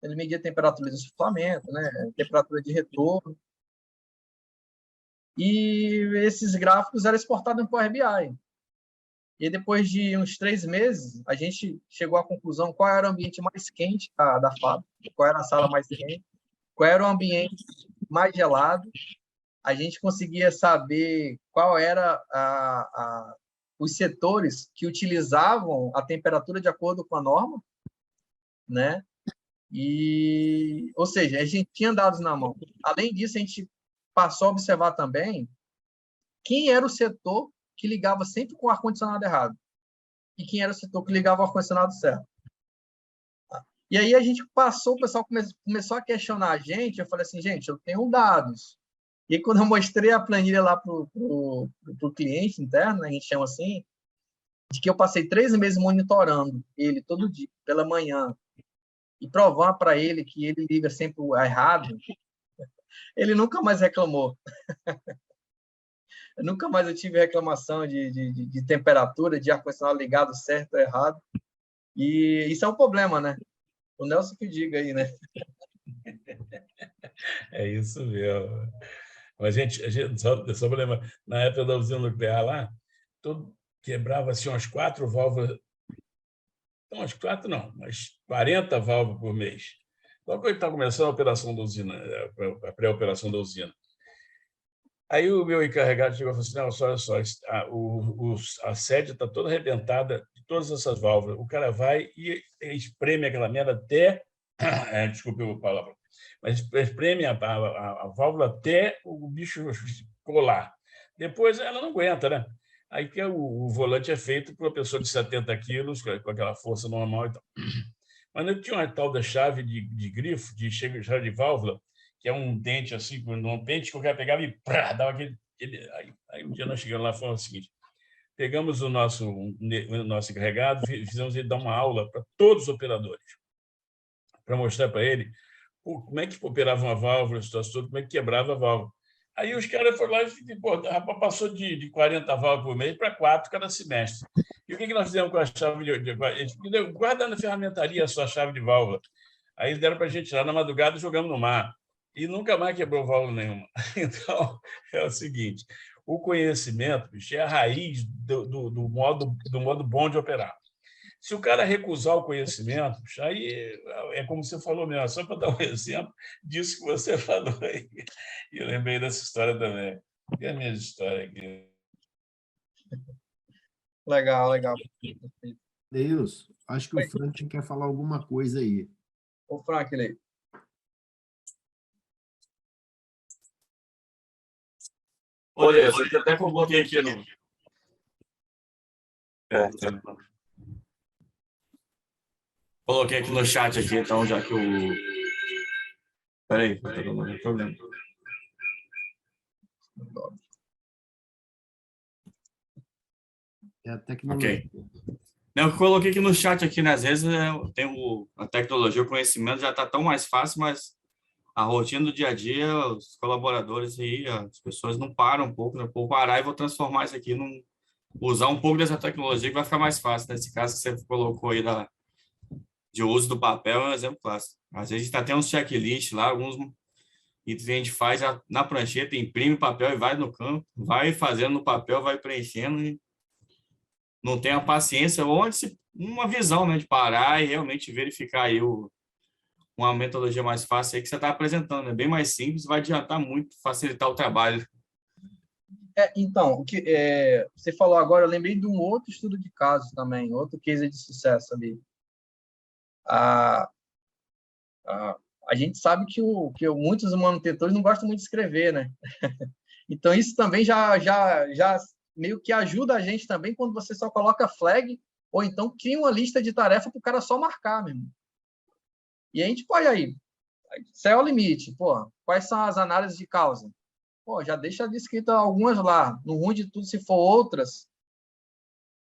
Ele media a temperatura de insuflamento, né? Temperatura de retorno. E esses gráficos eram exportados no Power BI. E depois de uns 3 meses, a gente chegou à conclusão qual era o ambiente mais quente da fábrica, qual era a sala mais quente, qual era o ambiente mais gelado. A gente conseguia saber qual era os setores que utilizavam a temperatura de acordo com a norma, né? Ou seja, a gente tinha dados na mão. Além disso, a gente passou a observar também quem era o setor que ligava sempre com o ar-condicionado errado e quem era o setor que ligava o ar-condicionado certo. E aí a gente passou, o pessoal começou a questionar a gente. Eu falei assim: gente, eu tenho dados. E aí, quando eu mostrei a planilha lá para o cliente interno, a gente chama assim, de que eu passei 3 meses monitorando ele todo dia, pela manhã, e provar para ele que ele liga sempre o errado, ele nunca mais reclamou. Nunca mais eu tive reclamação de temperatura, de ar-condicionado ligado certo ou errado. E isso é um problema, né? O Nelson que diga aí, né? É isso mesmo. A gente só para lembrar, na época da usina nuclear lá, quebrava assim, umas 4 válvulas, não, umas 4 não, mas 40 válvulas por mês. Logo que estava começando a operação da usina, a pré-operação da usina. Aí o meu encarregado chegou e falou assim: não, olha só, a sede está toda arrebentada de todas essas válvulas. O cara vai e espreme aquela merda até... desculpe a palavra. Mas espreme a válvula até o bicho colar. Depois ela não aguenta, né? Aí que o volante é feito para uma pessoa de 70 quilos, com aquela força normal e tal. Mas eu tinha uma tal da chave de grifo, chave de válvula, que é um dente assim, um pente que o cara pegava e dava aquele... Aí um dia nós chegamos lá e falamos o seguinte: pegamos o nosso encarregado, fizemos ele dar uma aula para todos os operadores, para mostrar para ele como é que operava uma válvula, como é que quebrava a válvula. Aí os caras foram lá e passou de 40 válvulas por mês para 4 cada semestre. E o que nós fizemos com a chave de... guarda na ferramentaria a sua chave de válvula. Aí deram para a gente lá na madrugada e jogamos no mar. e nunca mais quebrou válvula nenhuma. Então, é o seguinte, o conhecimento, bicho, é a raiz do modo bom de operar. Se o cara recusar o conhecimento, bicho, aí é como você falou mesmo, só para dar um exemplo disso que você falou aí. E eu lembrei dessa história também. E a minha história aqui. Legal, legal. Deus, acho que o Franklin quer falar alguma coisa aí. O Franklin. Olha, eu até coloquei aqui no. Coloquei aqui no chat aqui, então, já que o. Peraí, não tem problema. É a tecnologia. Ok. Não, eu coloquei aqui no chat aqui, né? Às vezes a tecnologia, o conhecimento já está tão mais fácil, mas a rotina do dia a dia, os colaboradores aí, as pessoas não param um pouco, né? Vou parar e vou transformar isso aqui usar um pouco dessa tecnologia que vai ficar mais fácil. Nesse caso que você colocou aí de uso do papel é um exemplo clássico. Às vezes está até uns checklist lá, alguns itens a gente faz na prancheta, imprime o papel e vai no campo, vai fazendo no papel, vai preenchendo e não tem a paciência ou uma visão, né, de parar e realmente verificar aí uma metodologia mais fácil aí que você está apresentando. É bem mais simples, vai adiantar muito, facilitar o trabalho. Então, você falou agora, eu lembrei de um outro estudo de casos também, outro case de sucesso ali. A gente sabe que muitos manutentores não gostam muito de escrever, né? Então, isso também já meio que ajuda a gente também quando você só coloca flag, ou então cria uma lista de tarefa para o cara só marcar mesmo. E a gente pode aí, céu é o limite, pô, quais são as análises de causa? Pô, já deixa descrita algumas lá. No ruim de tudo, se for outras,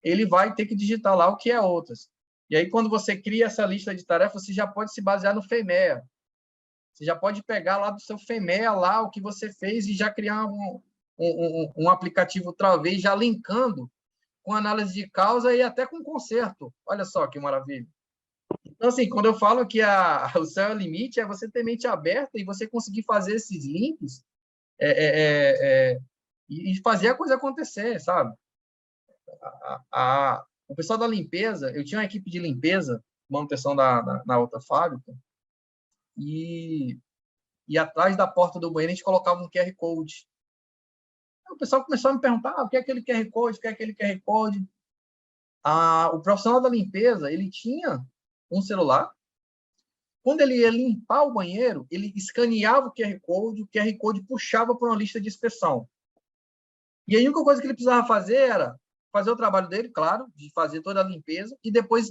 ele vai ter que digitar lá o que é outras. E aí, quando você cria essa lista de tarefas, você já pode se basear no FEMEA. Você já pode pegar lá do seu FEMEA lá o que você fez e já criar um aplicativo outra vez, já linkando com análise de causa e até com conserto. Olha só que maravilha. Então, assim, quando eu falo que o céu é o limite, é você ter mente aberta e você conseguir fazer esses links e fazer a coisa acontecer, sabe? O pessoal da limpeza, eu tinha uma equipe de limpeza, manutenção na outra fábrica, e atrás da porta do banheiro a gente colocava um QR Code. Aí o pessoal começou a me perguntar, o que é aquele QR Code, o que é aquele QR Code? O profissional da limpeza, ele tinha um celular. Quando ele ia limpar o banheiro, ele escaneava o QR Code puxava para uma lista de inspeção. E a única coisa que ele precisava fazer era fazer o trabalho dele, claro, de fazer toda a limpeza, e depois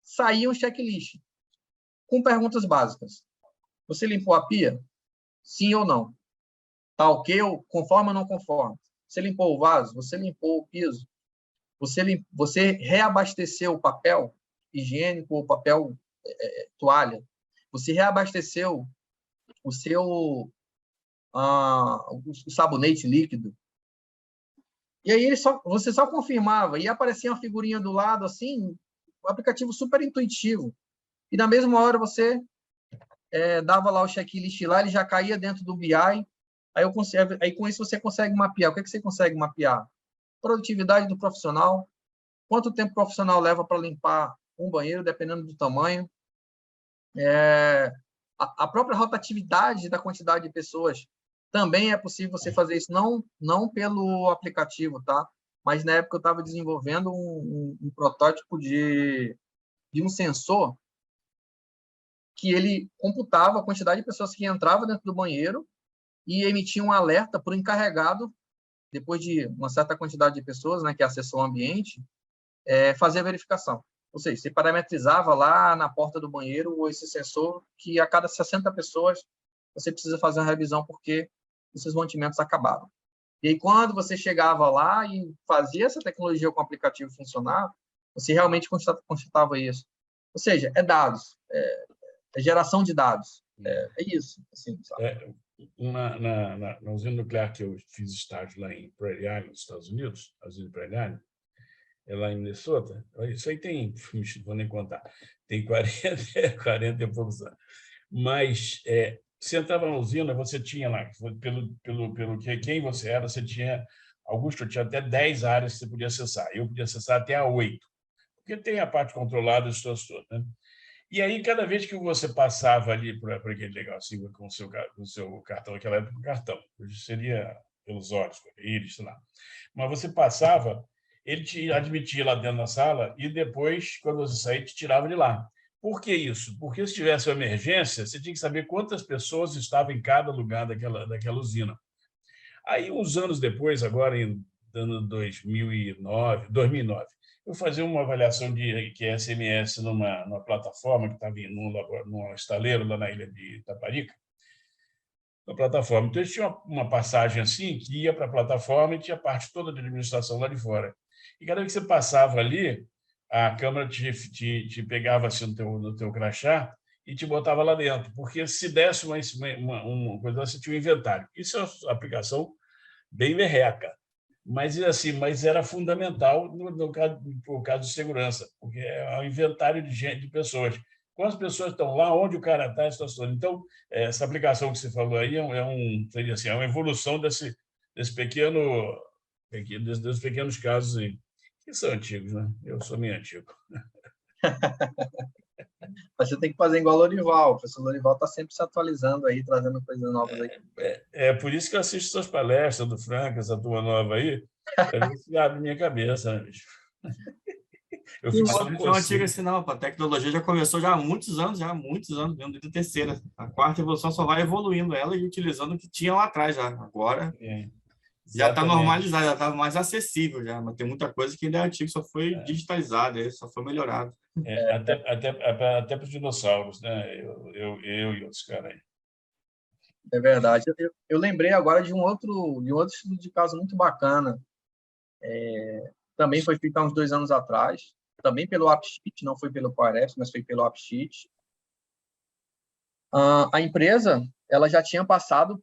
saía um checklist com perguntas básicas. Você limpou a pia? Sim ou não? Tá ok? Conforme ou não conforme? Você limpou o vaso? Você limpou o piso? Você reabasteceu o papel higiênico ou papel toalha? Você reabasteceu o sabonete líquido? E aí você só confirmava e aparecia uma figurinha do lado, assim, um aplicativo super intuitivo. E na mesma hora você dava lá o checklist lá, ele já caía dentro do BI. Aí com isso você consegue mapear. O que você consegue mapear? Produtividade do profissional, quanto tempo o profissional leva para limpar um banheiro, dependendo do tamanho. A própria rotatividade da quantidade de pessoas. Também é possível você fazer isso, não pelo aplicativo, tá? Mas na época eu estava desenvolvendo um protótipo de um sensor que ele computava a quantidade de pessoas que entravam dentro do banheiro e emitia um alerta para o encarregado, depois de uma certa quantidade de pessoas, né, que acessou o ambiente, fazer a verificação. Ou seja, você parametrizava lá na porta do banheiro esse sensor que a cada 60 pessoas você precisa fazer uma revisão porque esses mantimentos acabaram. E aí, quando você chegava lá e fazia essa tecnologia com o aplicativo funcionar, você realmente constatava isso. Ou seja, dados, geração de dados. É isso. Assim, sabe? Na usina nuclear que eu fiz estágio lá em Prairie Island, nos Estados Unidos, a usina Prairie Island, lá em Minnesota, isso aí tem, não vou nem contar, tem 40 e poucos anos. Mas você entrava na usina, você tinha lá, pelo quem você era, você tinha, Augusto, tinha até 10 áreas que você podia acessar. Eu podia acessar até a 8, porque tem a parte controlada dos seus todos, né? E aí, cada vez que você passava ali por aquele negocinho com o seu cartão, naquela época, o cartão, hoje seria pelos olhos, íris, sei lá. Mas você passava, ele te admitia lá dentro da sala e depois, quando você saía, te tirava de lá. Por que isso? Porque se tivesse uma emergência, você tinha que saber quantas pessoas estavam em cada lugar daquela usina. Aí, uns anos depois, agora em ano 2009, eu fazia uma avaliação de QSMS numa plataforma que estava num estaleiro lá na ilha de Itaparica, na plataforma. Então, eles tinham uma passagem assim, que ia para a plataforma e tinha parte toda de administração lá de fora. E cada vez que você passava ali, a câmera te pegava assim no teu crachá e te botava lá dentro, porque se desse uma coisa, você tinha um inventário. Isso é uma aplicação bem merreca, mas era fundamental no caso de segurança, porque é um inventário de gente, de pessoas. Quantas pessoas estão lá, onde o cara está, a situação. Então, essa aplicação que você falou aí seria assim, é uma evolução desses pequenos casos aí, que são antigos, né? Eu sou meio antigo. Mas você tem que fazer igual o Lorival. O professor Lorival está sempre se atualizando aí, trazendo coisas novas aí. É por isso que eu assisto suas palestras do Franca, essa turma nova aí, para ver se abre minha cabeça, né, bicho? Eu fico só Não é tão antiga assim, não. A tecnologia já começou já há muitos anos, mesmo desde a terceira. A quarta evolução só vai evoluindo ela e utilizando o que tinha lá atrás já. Agora já está normalizado, já está mais acessível já, mas tem muita coisa que ainda é antiga, só foi digitalizada, só foi melhorado. Até para os dinossauros, né? Eu e outros caras aí. É verdade. Eu lembrei agora de um outro estudo de caso muito bacana. Também foi feito há uns 2 anos atrás, também pelo AppSheet, não foi pelo PowerApps, mas foi pelo AppSheet. A empresa, ela já tinha passado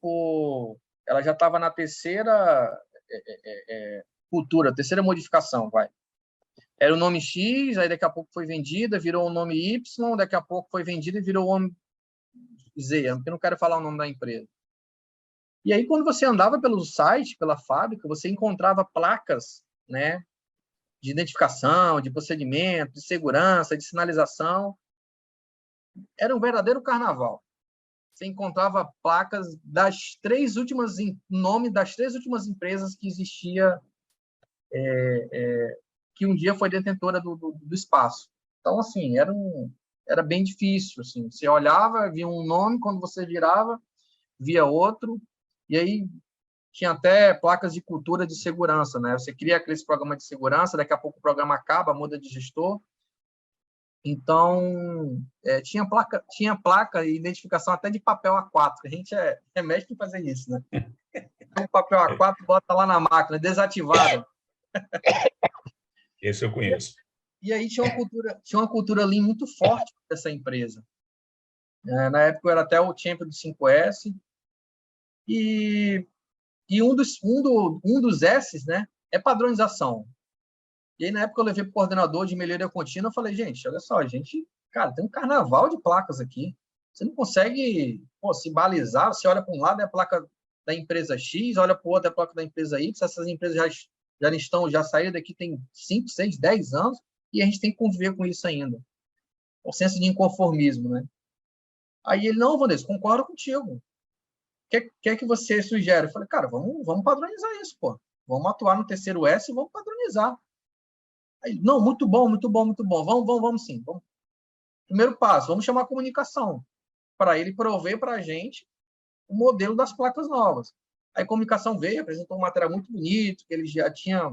ela já estava na terceira cultura, terceira modificação, vai. Era o nome X, aí daqui a pouco foi vendida, virou o nome Y, daqui a pouco foi vendida e virou o nome Z, porque eu não quero falar o nome da empresa. E aí, quando você andava pelo site, pela fábrica, você encontrava placas, né, de identificação, de procedimento, de segurança, de sinalização. Era um verdadeiro carnaval. Você encontrava placas nome das 3 últimas empresas que existia, que um dia foi detentora do espaço. Então, assim, era bem difícil. Assim. Você olhava, via um nome, quando você virava, via outro, e aí tinha até placas de cultura de segurança, né? Você cria aqueles programas de segurança, daqui a pouco o programa acaba, muda de gestor. Então, tinha placa e identificação até de papel A4. A gente é mestre em fazer isso, né? O papel A4 bota lá na máquina, desativado. Esse eu conheço. E aí tinha uma cultura ali muito forte dessa empresa. Na época eu era até o champion do 5S. E um dos S's, né, é padronização. E aí, na época, eu levei para o coordenador de melhoria contínua e falei, gente, olha só, cara, tem um carnaval de placas aqui. Você não consegue se balizar, você olha para um lado, é a placa da empresa X, olha para o outro, é a placa da empresa Y, essas empresas já saíram daqui tem 5, 6, 10 anos, e a gente tem que conviver com isso ainda. O senso de inconformismo, né? Aí ele, não, Vanessa, concordo contigo. O que você sugere? Eu falei, cara, vamos padronizar isso, pô. Vamos atuar no terceiro S e vamos padronizar. Aí, não, muito bom, muito bom, muito bom. Vamos sim. Vamos. Primeiro passo, vamos chamar a comunicação para ele prover para a gente o modelo das placas novas. Aí a comunicação veio, apresentou um material muito bonito, que ele já tinha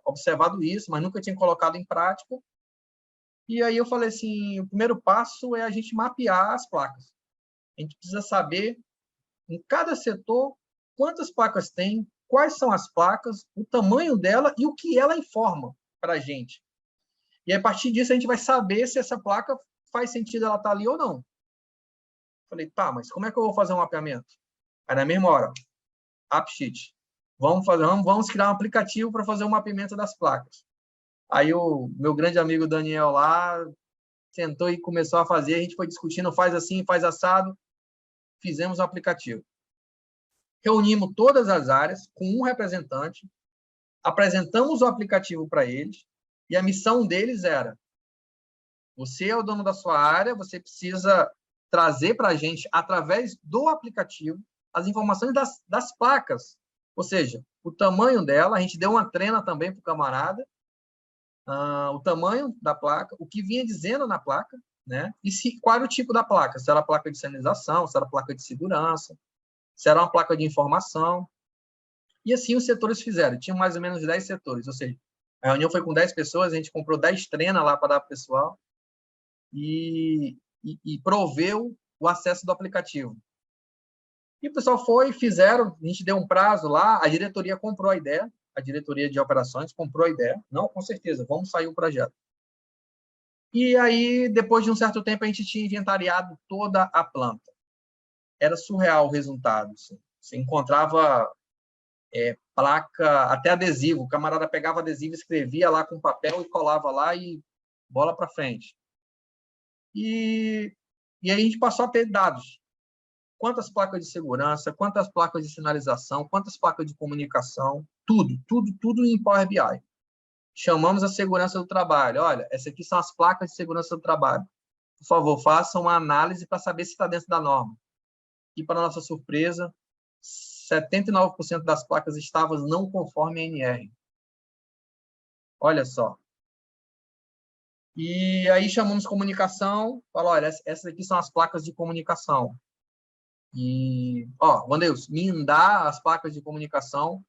observado isso, mas nunca tinha colocado em prática. E aí eu falei assim, o primeiro passo é a gente mapear as placas. A gente precisa saber, em cada setor, quantas placas tem, quais são as placas, o tamanho dela e o que ela informa para a gente. E a partir disso a gente vai saber se essa placa faz sentido ela estar ali ou não. Falei, tá, mas como é que eu vou fazer um mapeamento? Aí na mesma hora, AppSheet. Vamos criar um aplicativo para fazer o mapeamento das placas. Aí o meu grande amigo Daniel lá sentou e começou a fazer, a gente foi discutindo, faz assim, faz assado. fizemos o aplicativo. Reunimos todas as áreas com um representante, apresentamos o aplicativo para eles, e a missão deles era: você é o dono da sua área, você precisa trazer para a gente, através do aplicativo, as informações das placas. Ou seja, o tamanho dela, a gente deu uma trena também para o camarada, o tamanho da placa, o que vinha dizendo na placa, né? E qual era o tipo da placa, se era placa de sinalização, se era placa de segurança, se era uma placa de informação. E assim os setores fizeram. Tinham mais ou menos 10 setores, ou seja, a reunião foi com 10 pessoas, a gente comprou 10 trenas lá para dar para o pessoal e proveu o acesso do aplicativo. E o pessoal foi, fizeram, a gente deu um prazo lá, a diretoria comprou a ideia, a diretoria de operações comprou a ideia. Não, com certeza, vamos sair o projeto. E aí, depois de um certo tempo, a gente tinha inventariado toda a planta. Era surreal o resultado. Assim. Você encontrava placa, até adesivo. O camarada pegava adesivo, escrevia lá com papel e colava lá e bola para frente. E aí a gente passou a ter dados. Quantas placas de segurança, quantas placas de sinalização, quantas placas de comunicação, tudo em Power BI. Chamamos a segurança do trabalho. Olha, essas aqui são as placas de segurança do trabalho. Por favor, façam uma análise para saber se está dentro da norma. E, para nossa surpresa, 79% das placas estavam não conforme a NR. Olha só. E aí chamamos comunicação, falou, olha, essas aqui são as placas de comunicação. E, Wandeus, me dá as placas de comunicação,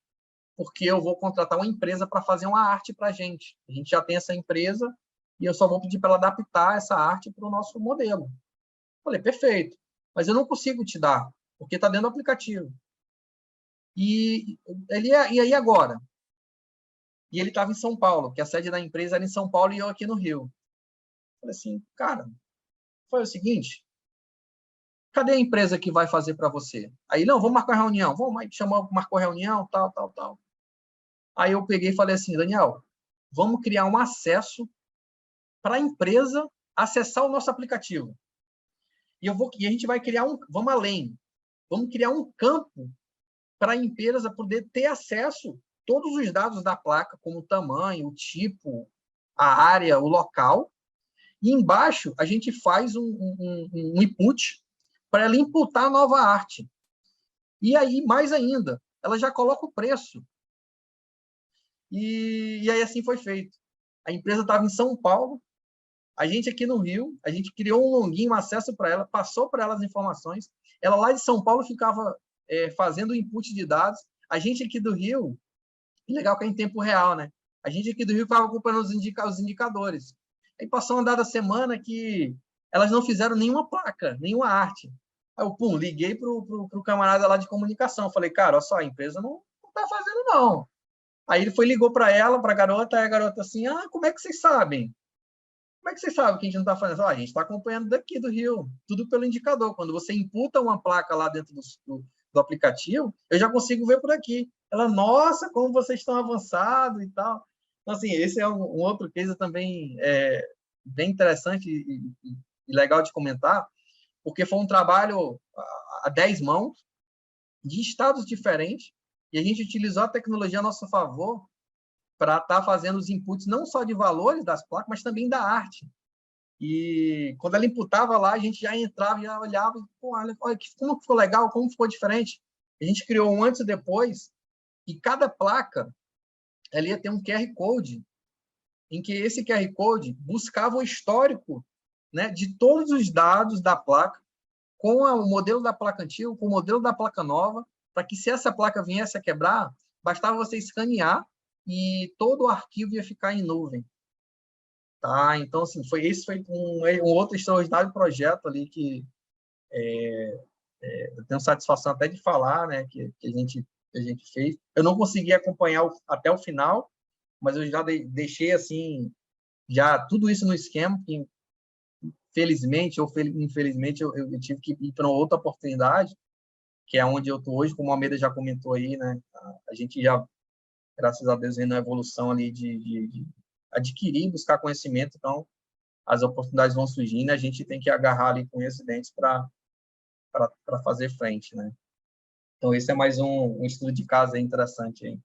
porque eu vou contratar uma empresa para fazer uma arte para a gente. A gente já tem essa empresa e eu só vou pedir para ela adaptar essa arte para o nosso modelo. Falei, perfeito, mas eu não consigo te dar, porque está dentro do aplicativo. E aí agora? E ele estava em São Paulo, que a sede da empresa era em São Paulo e eu aqui no Rio. Falei assim, cara, foi o seguinte, cadê a empresa que vai fazer para você? Aí, não, vamos marcar reunião. Vamos, aí marcou reunião, tal. Aí eu peguei e falei assim, Daniel, vamos criar um acesso para a empresa acessar o nosso aplicativo. E a gente vai criar vamos além, vamos criar um campo para a empresa poder ter acesso a todos os dados da placa, como o tamanho, o tipo, a área, o local. E embaixo a gente faz um input para ela imputar a nova arte. E aí, mais ainda, ela já coloca o preço. E aí assim foi feito. A empresa estava em São Paulo, a gente aqui no Rio, a gente criou um login, um acesso para ela, passou para ela as informações. Ela lá de São Paulo ficava fazendo o input de dados. A gente aqui do Rio, legal que é em tempo real, né? A gente aqui do Rio ficava acompanhando os indicadores. Aí passou uma dada semana que elas não fizeram nenhuma placa, nenhuma arte. Aí eu, liguei pro camarada lá de comunicação. Falei, cara, olha só, a empresa não está fazendo, não. Aí ele ligou para ela, para a garota, aí a garota assim, como é que vocês sabem? Como é que vocês sabem que a gente não está fazendo? A gente está acompanhando daqui do Rio, tudo pelo indicador. Quando você imputa uma placa lá dentro do aplicativo, eu já consigo ver por aqui. Ela, nossa, como vocês estão avançados e tal. Então, assim, esse é um outro case também bem interessante e legal de comentar, porque foi um trabalho a 10 mãos, de estados diferentes, e a gente utilizou a tecnologia a nosso favor para estar fazendo os inputs não só de valores das placas, mas também da arte. E quando ela imputava lá, a gente já entrava, já olhava, olha como ficou legal, como ficou diferente. A gente criou um antes e depois, e cada placa ela ia ter um QR Code, em que esse QR Code buscava o histórico, né, de todos os dados da placa, com o modelo da placa antiga, com o modelo da placa nova, para que, se essa placa viesse a quebrar, bastava você escanear e todo o arquivo ia ficar em nuvem. Tá? Então, assim, esse foi um outro extraordinário projeto ali que eu tenho satisfação até de falar, né, que a gente fez. Eu não consegui acompanhar até o final, mas eu já deixei assim, já tudo isso no esquema, que felizmente ou infelizmente eu tive que ir para outra oportunidade, que é onde eu estou hoje, como a Almeida já comentou aí, né? A gente já, graças a Deus, vem na evolução ali de adquirir, buscar conhecimento, então as oportunidades vão surgindo, a gente tem que agarrar ali com esses dentes para para fazer frente, né? Então, esse é mais um estudo de caso aí interessante aí.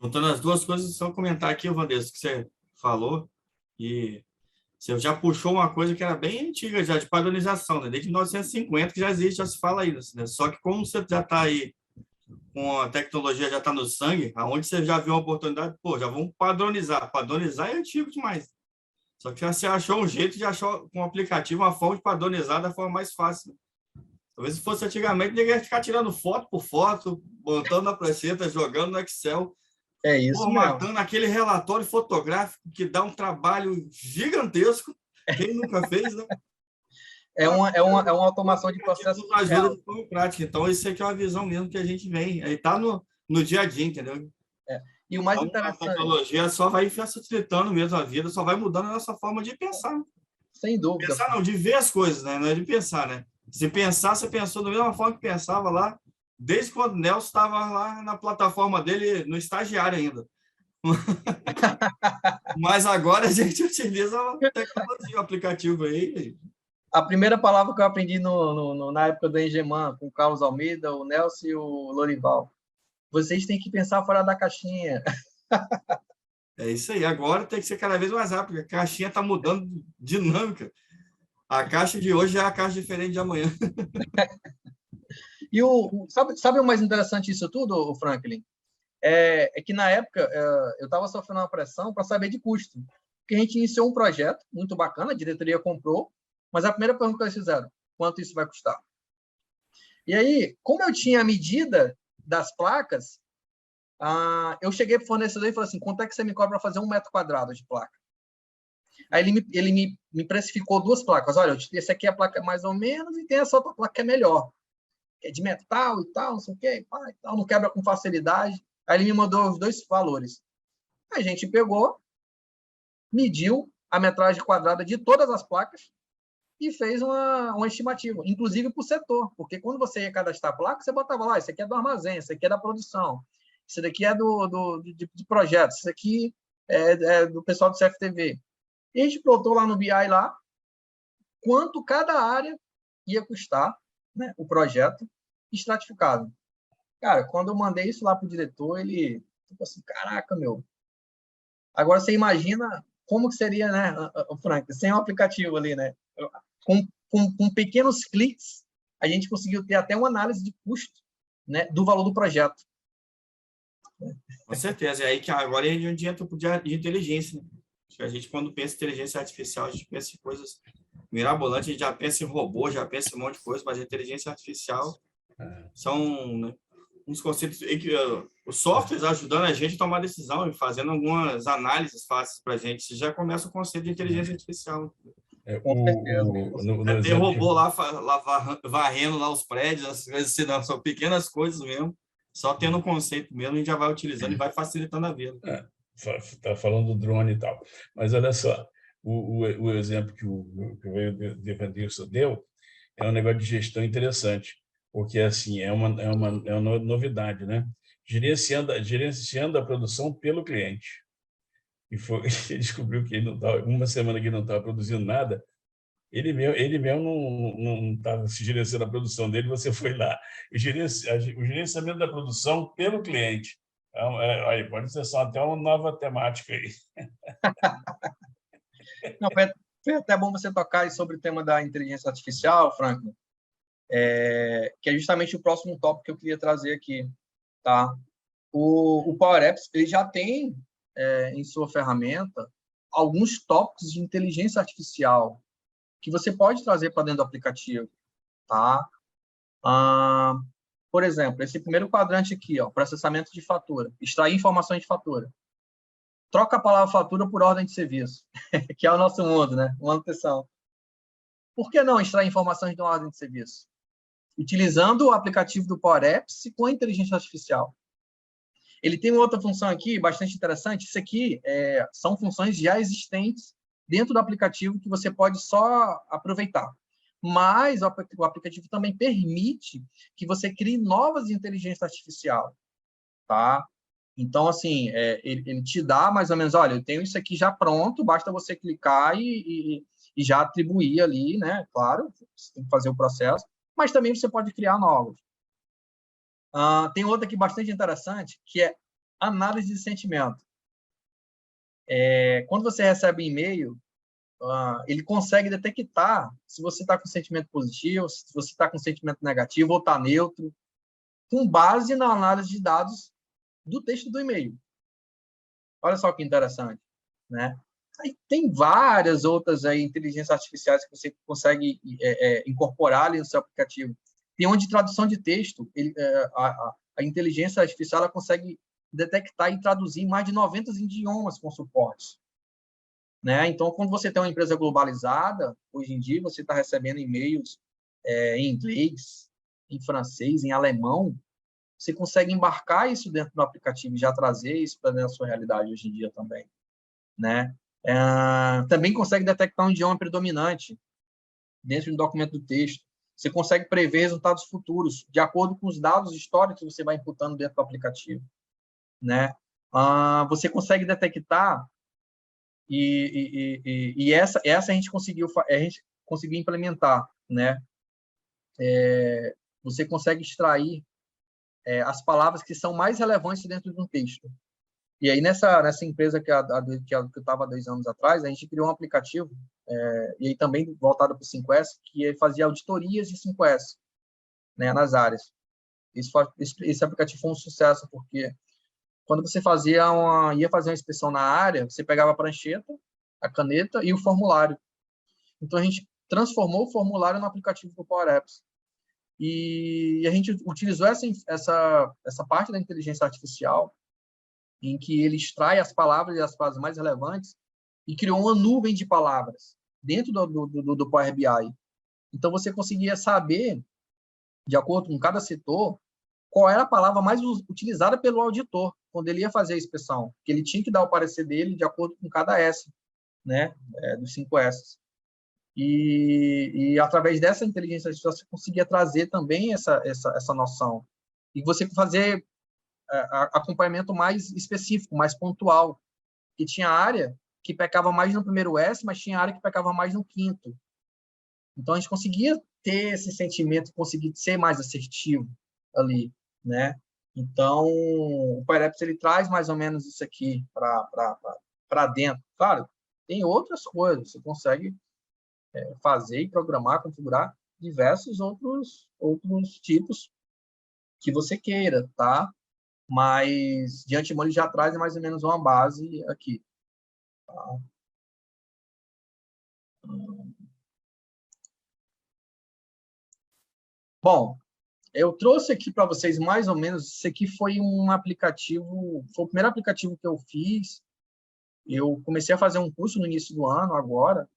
Juntando as duas coisas, só comentar aqui, Vanessa, que você falou, e você já puxou uma coisa que era bem antiga, já de padronização, né? Desde 1950 que já existe, já se fala isso, né? Só que como você já está aí, com a tecnologia já está no sangue, aonde você já viu uma oportunidade, pô, já vamos padronizar. Padronizar é antigo demais. Só que já você achou um jeito de achar com o aplicativo uma forma de padronizar da forma mais fácil, né? Talvez se fosse antigamente, ninguém ia ficar tirando foto por foto, botando na prancheta, jogando no Excel, É isso formatando mesmo. aquele relatório fotográfico que dá um trabalho gigantesco. Quem nunca fez, né? É uma automação de processo Nos ajuda real. de forma prática. Então, isso aqui é uma visão mesmo que a gente vem. Aí está no dia a dia, entendeu? E o mais Então, a interessante, tecnologia só vai facilitando mesmo a vida, só vai mudando a nossa forma de pensar. sem dúvida, Pensar não, de ver as coisas, né? Não é de pensar, né? Se pensar, você pensou da mesma forma que pensava lá, desde quando o Nelson estava lá na plataforma dele, no estagiário ainda. Mas agora a gente utiliza a tecnologia, o aplicativo aí. a primeira palavra que eu aprendi na época do Engeman, com o Carlos Almeida, o Nelson e o Lorival. Vocês têm que pensar fora da caixinha. É isso aí. Agora tem que ser cada vez mais rápido. A caixinha está mudando dinâmica. A caixa de hoje é a caixa diferente de amanhã. E sabe o mais interessante disso tudo, Franklin? É que na época eu estava sofrendo uma pressão para saber de custo. Porque a gente iniciou um projeto muito bacana, a diretoria comprou, mas a primeira pergunta que eles fizeram, quanto isso vai custar? E aí, como eu tinha a medida das placas, eu cheguei para o fornecedor e falei assim, quanto é que você me cobra para fazer 1 metro quadrado de placa? Aí ele me precificou 2 placas. Olha, esse aqui é a placa mais ou menos e tem essa outra placa que é melhor. Que é de metal e tal, não sei o quê, pá, e tal, não quebra com facilidade. Aí ele me mandou os 2 valores. A gente pegou, mediu a metragem quadrada de todas as placas e fez uma estimativa, inclusive para o setor, porque quando você ia cadastrar a placa, você botava lá, isso aqui é do armazém, isso aqui é da produção, isso daqui é de projeto, isso aqui é do pessoal do CFTV. E a gente botou lá no BI lá quanto cada área ia custar, né, o projeto estratificado. Cara, quando eu mandei isso lá para o diretor, ele tipo assim, caraca, meu. Agora você imagina como que seria, né, Frank, sem o aplicativo ali, né? Com pequenos cliques, a gente conseguiu ter até uma análise de custo, né, do valor do projeto. Com certeza. É aí que agora a gente entra para o de inteligência, né? Acho que a gente, quando pensa em inteligência artificial, a gente pensa em coisas mirabolantes, a gente já pensa em robô, já pensa em um monte de coisa, mas a inteligência artificial são, né, uns conceitos, os softwares ajudando a gente a tomar decisão e fazendo algumas análises fáceis para a gente. Já começa o conceito de inteligência artificial. No Tem robô lá varrendo lá os prédios, as coisas assim, não, são pequenas coisas mesmo. Só tendo um conceito mesmo, a gente já vai utilizando e vai facilitando a vida. Está falando do drone e tal. Mas olha só, o exemplo que o Evanilson deu é um negócio de gestão interessante, porque assim é uma novidade, né? Gerenciando a produção pelo cliente. E ele descobriu que ele não tava, uma semana que ele não estava produzindo nada, ele mesmo não estava se gerenciando a produção dele, você foi lá. O gerenciamento da produção pelo cliente. Aí pode ser só até uma nova temática aí. Não, foi até bom você tocar sobre o tema da inteligência artificial, Franklin, que é justamente o próximo tópico que eu queria trazer aqui. Tá? O Power Apps ele já tem em sua ferramenta alguns tópicos de inteligência artificial que você pode trazer para dentro do aplicativo. Tá? Por exemplo, esse primeiro quadrante aqui, ó, processamento de fatura, extrair informações de fatura. Troca a palavra fatura por ordem de serviço, que é o nosso mundo, né? Manutenção. Por que não extrair informações de uma ordem de serviço? Utilizando o aplicativo do Power Apps com a inteligência artificial. Ele tem uma outra função aqui, bastante interessante. Isso aqui são funções já existentes dentro do aplicativo que você pode só aproveitar. Mas o aplicativo também permite que você crie novas inteligências artificiais. Tá? Então, assim, ele te dá mais ou menos, olha, eu tenho isso aqui já pronto, basta você clicar e já atribuir ali, né? Claro, você tem que fazer o processo, mas também você pode criar novos. Tem outra aqui bastante interessante, que é análise de sentimento. Quando você recebe um e-mail, ele consegue detectar se você está com sentimento positivo, se você está com sentimento negativo ou está neutro, com base na análise de dados do texto do e-mail. Olha só que interessante, né? Aí tem várias outras aí, inteligências artificiais que você consegue incorporar ali no seu aplicativo. Tem onde tradução de texto, a inteligência artificial ela consegue detectar e traduzir mais de 90 idiomas com suportes. Né? Então, quando você tem uma empresa globalizada, hoje em dia você está recebendo e-mails em inglês, em francês, em alemão, você consegue embarcar isso dentro do aplicativo e já trazer isso para dentro da sua realidade hoje em dia também. Né? Também consegue detectar um idioma predominante dentro do documento do texto. Você consegue prever resultados futuros de acordo com os dados históricos que você vai imputando dentro do aplicativo. Né? Você consegue detectar e essa a gente conseguiu implementar, né? Você consegue extrair as palavras que são mais relevantes dentro de um texto. E aí, nessa empresa que eu estava há 2 anos atrás, a gente criou um aplicativo, e aí também voltado para o 5S, que fazia auditorias de 5S, né, nas áreas. Esse aplicativo foi um sucesso, porque quando você ia fazer uma inspeção na área, você pegava a prancheta, a caneta e o formulário. Então, a gente transformou o formulário no aplicativo do Power Apps. E a gente utilizou essa parte da inteligência artificial, em que ele extrai as palavras e as frases mais relevantes e criou uma nuvem de palavras dentro do Power BI. Então, você conseguia saber, de acordo com cada setor, qual era a palavra mais utilizada pelo auditor quando ele ia fazer a inspeção, que ele tinha que dar o parecer dele de acordo com cada S, né, dos 5 S. E através dessa inteligência artificial você conseguia trazer também essa noção. E você fazer acompanhamento mais específico, mais pontual. E tinha área que pecava mais no primeiro S, mas tinha área que pecava mais no quinto. Então, a gente conseguia ter esse sentimento, conseguir ser mais assertivo ali, né? Então, o PyReps, ele traz mais ou menos isso aqui para dentro. Claro, tem outras coisas, você consegue fazer e programar, configurar diversos outros tipos que você queira, tá? Mas, de antemão, ele já traz mais ou menos uma base aqui. Tá? Bom, eu trouxe aqui para vocês mais ou menos, isso aqui foi um aplicativo, foi o primeiro aplicativo que eu fiz. Eu comecei a fazer um curso no início do ano, agora,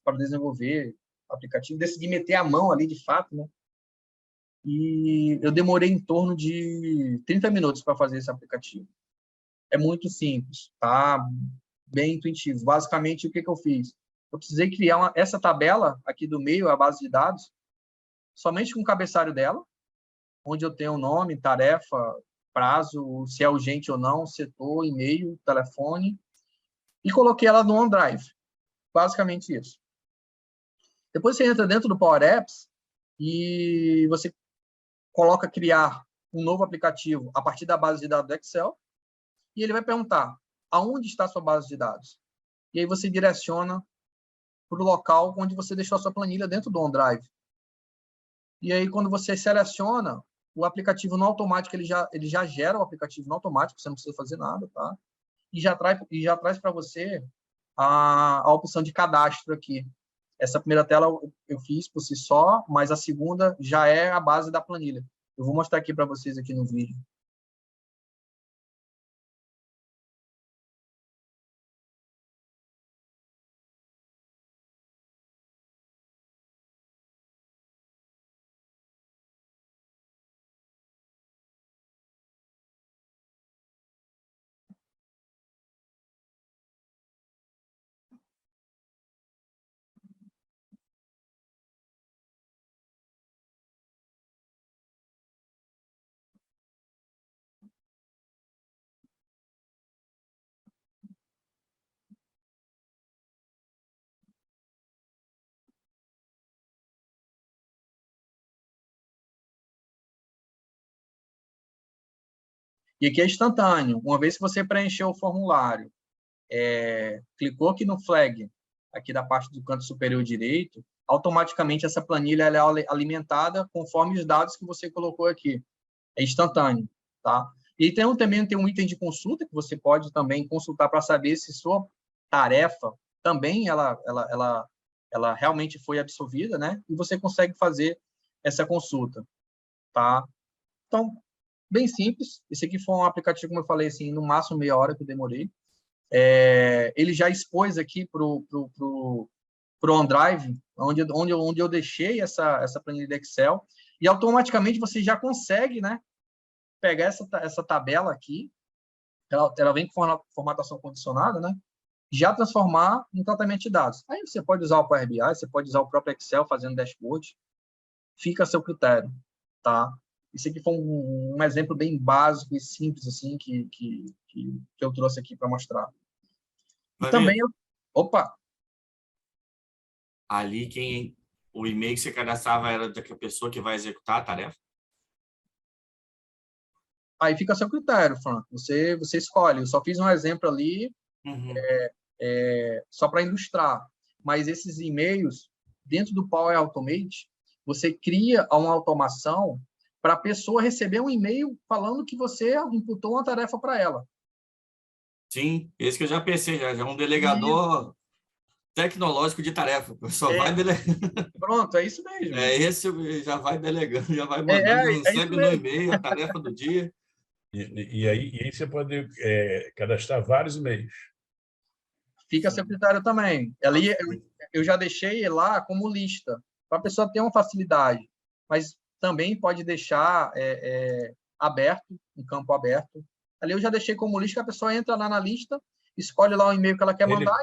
para desenvolver aplicativo. Decidi meter a mão ali, de fato, né? E eu demorei em torno de 30 minutos para fazer esse aplicativo. É muito simples, tá? Bem intuitivo. Basicamente, o que eu fiz? Eu precisei criar essa tabela aqui do meio, a base de dados, somente com o cabeçalho dela, onde eu tenho o nome, tarefa, prazo, se é urgente ou não, setor, e-mail, telefone, e coloquei ela no OneDrive. Basicamente isso. Depois você entra dentro do Power Apps e você coloca criar um novo aplicativo a partir da base de dados do Excel e ele vai perguntar aonde está a sua base de dados. E aí você direciona para o local onde você deixou a sua planilha dentro do OneDrive. E aí, quando você seleciona, o aplicativo no automático, ele já gera o aplicativo no automático, você não precisa fazer nada, tá? E já traz para você a opção de cadastro aqui. Essa primeira tela eu fiz por si só, mas a segunda já é a base da planilha. Eu vou mostrar aqui para vocês aqui no vídeo. E aqui é instantâneo. Uma vez que você preencheu o formulário, clicou aqui no flag, aqui da parte do canto superior direito, automaticamente essa planilha ela é alimentada conforme os dados que você colocou aqui. É instantâneo, tá? E também tem um item de consulta que você pode também consultar para saber se sua tarefa também ela realmente foi absolvida, né? E você consegue fazer essa consulta, tá? Então, bem simples. Esse aqui foi um aplicativo, como eu falei, assim, no máximo meia hora que eu demorei. Ele já expôs aqui para o OneDrive, onde eu deixei essa planilha de Excel, e automaticamente você já consegue, né, pegar essa tabela aqui, ela vem com formatação condicionada, né, já transformar em tratamento de dados. Aí você pode usar o Power BI, você pode usar o próprio Excel fazendo dashboard, fica a seu critério, tá? Isso aqui foi um exemplo bem básico e simples, assim, que eu trouxe aqui para mostrar. E também, opa! Ali, o e-mail que você cadastrava era da pessoa que vai executar a tarefa? Aí fica a seu critério, Franco. Você escolhe. Eu só fiz um exemplo ali, só para ilustrar. Mas esses e-mails, dentro do Power Automate, você cria uma automação para a pessoa receber um e-mail falando que você imputou uma tarefa para ela. Sim, esse que eu já pensei, já é um delegador tecnológico de tarefa. Só vai delegando. Pronto, é isso mesmo. Esse já vai delegando, já vai mandando, recebe no e-mail a tarefa do dia. E aí você pode cadastrar vários e-mails. Fica a seu critério também. Ali eu já deixei lá como lista, para a pessoa ter uma facilidade. Mas também pode deixar aberto, um campo aberto. Ali eu já deixei como lista, que a pessoa entra lá na lista, escolhe lá o e-mail que ela quer mandar.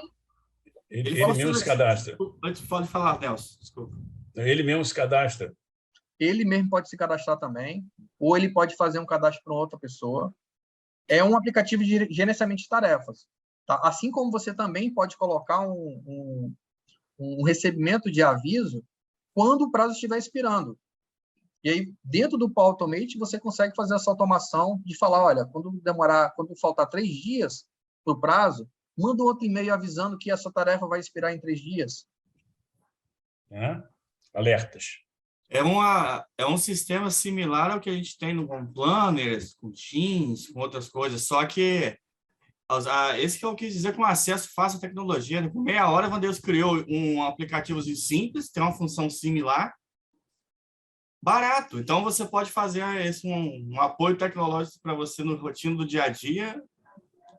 Ele mesmo se cadastra. Antes pode falar, Nelson, desculpa. Ele mesmo se cadastra. Ele mesmo pode se cadastrar também, ou ele pode fazer um cadastro para outra pessoa. É um aplicativo de gerenciamento de tarefas. Tá? Assim como você também pode colocar um recebimento de aviso quando o prazo estiver expirando. E aí, dentro do Power Automate, você consegue fazer essa automação de falar, olha, quando faltar 3 dias para o prazo, manda um outro e-mail avisando que essa tarefa vai expirar em 3 dias. Alertas. É um sistema similar ao que a gente tem no OnePlanners, com Teams, com outras coisas, só que esse que eu quis dizer com acesso fácil à tecnologia. Né? Com meia hora, a Vandeus criou um aplicativo simples, tem uma função similar, barato. Então, você pode fazer um apoio tecnológico para você no rotina do dia a dia,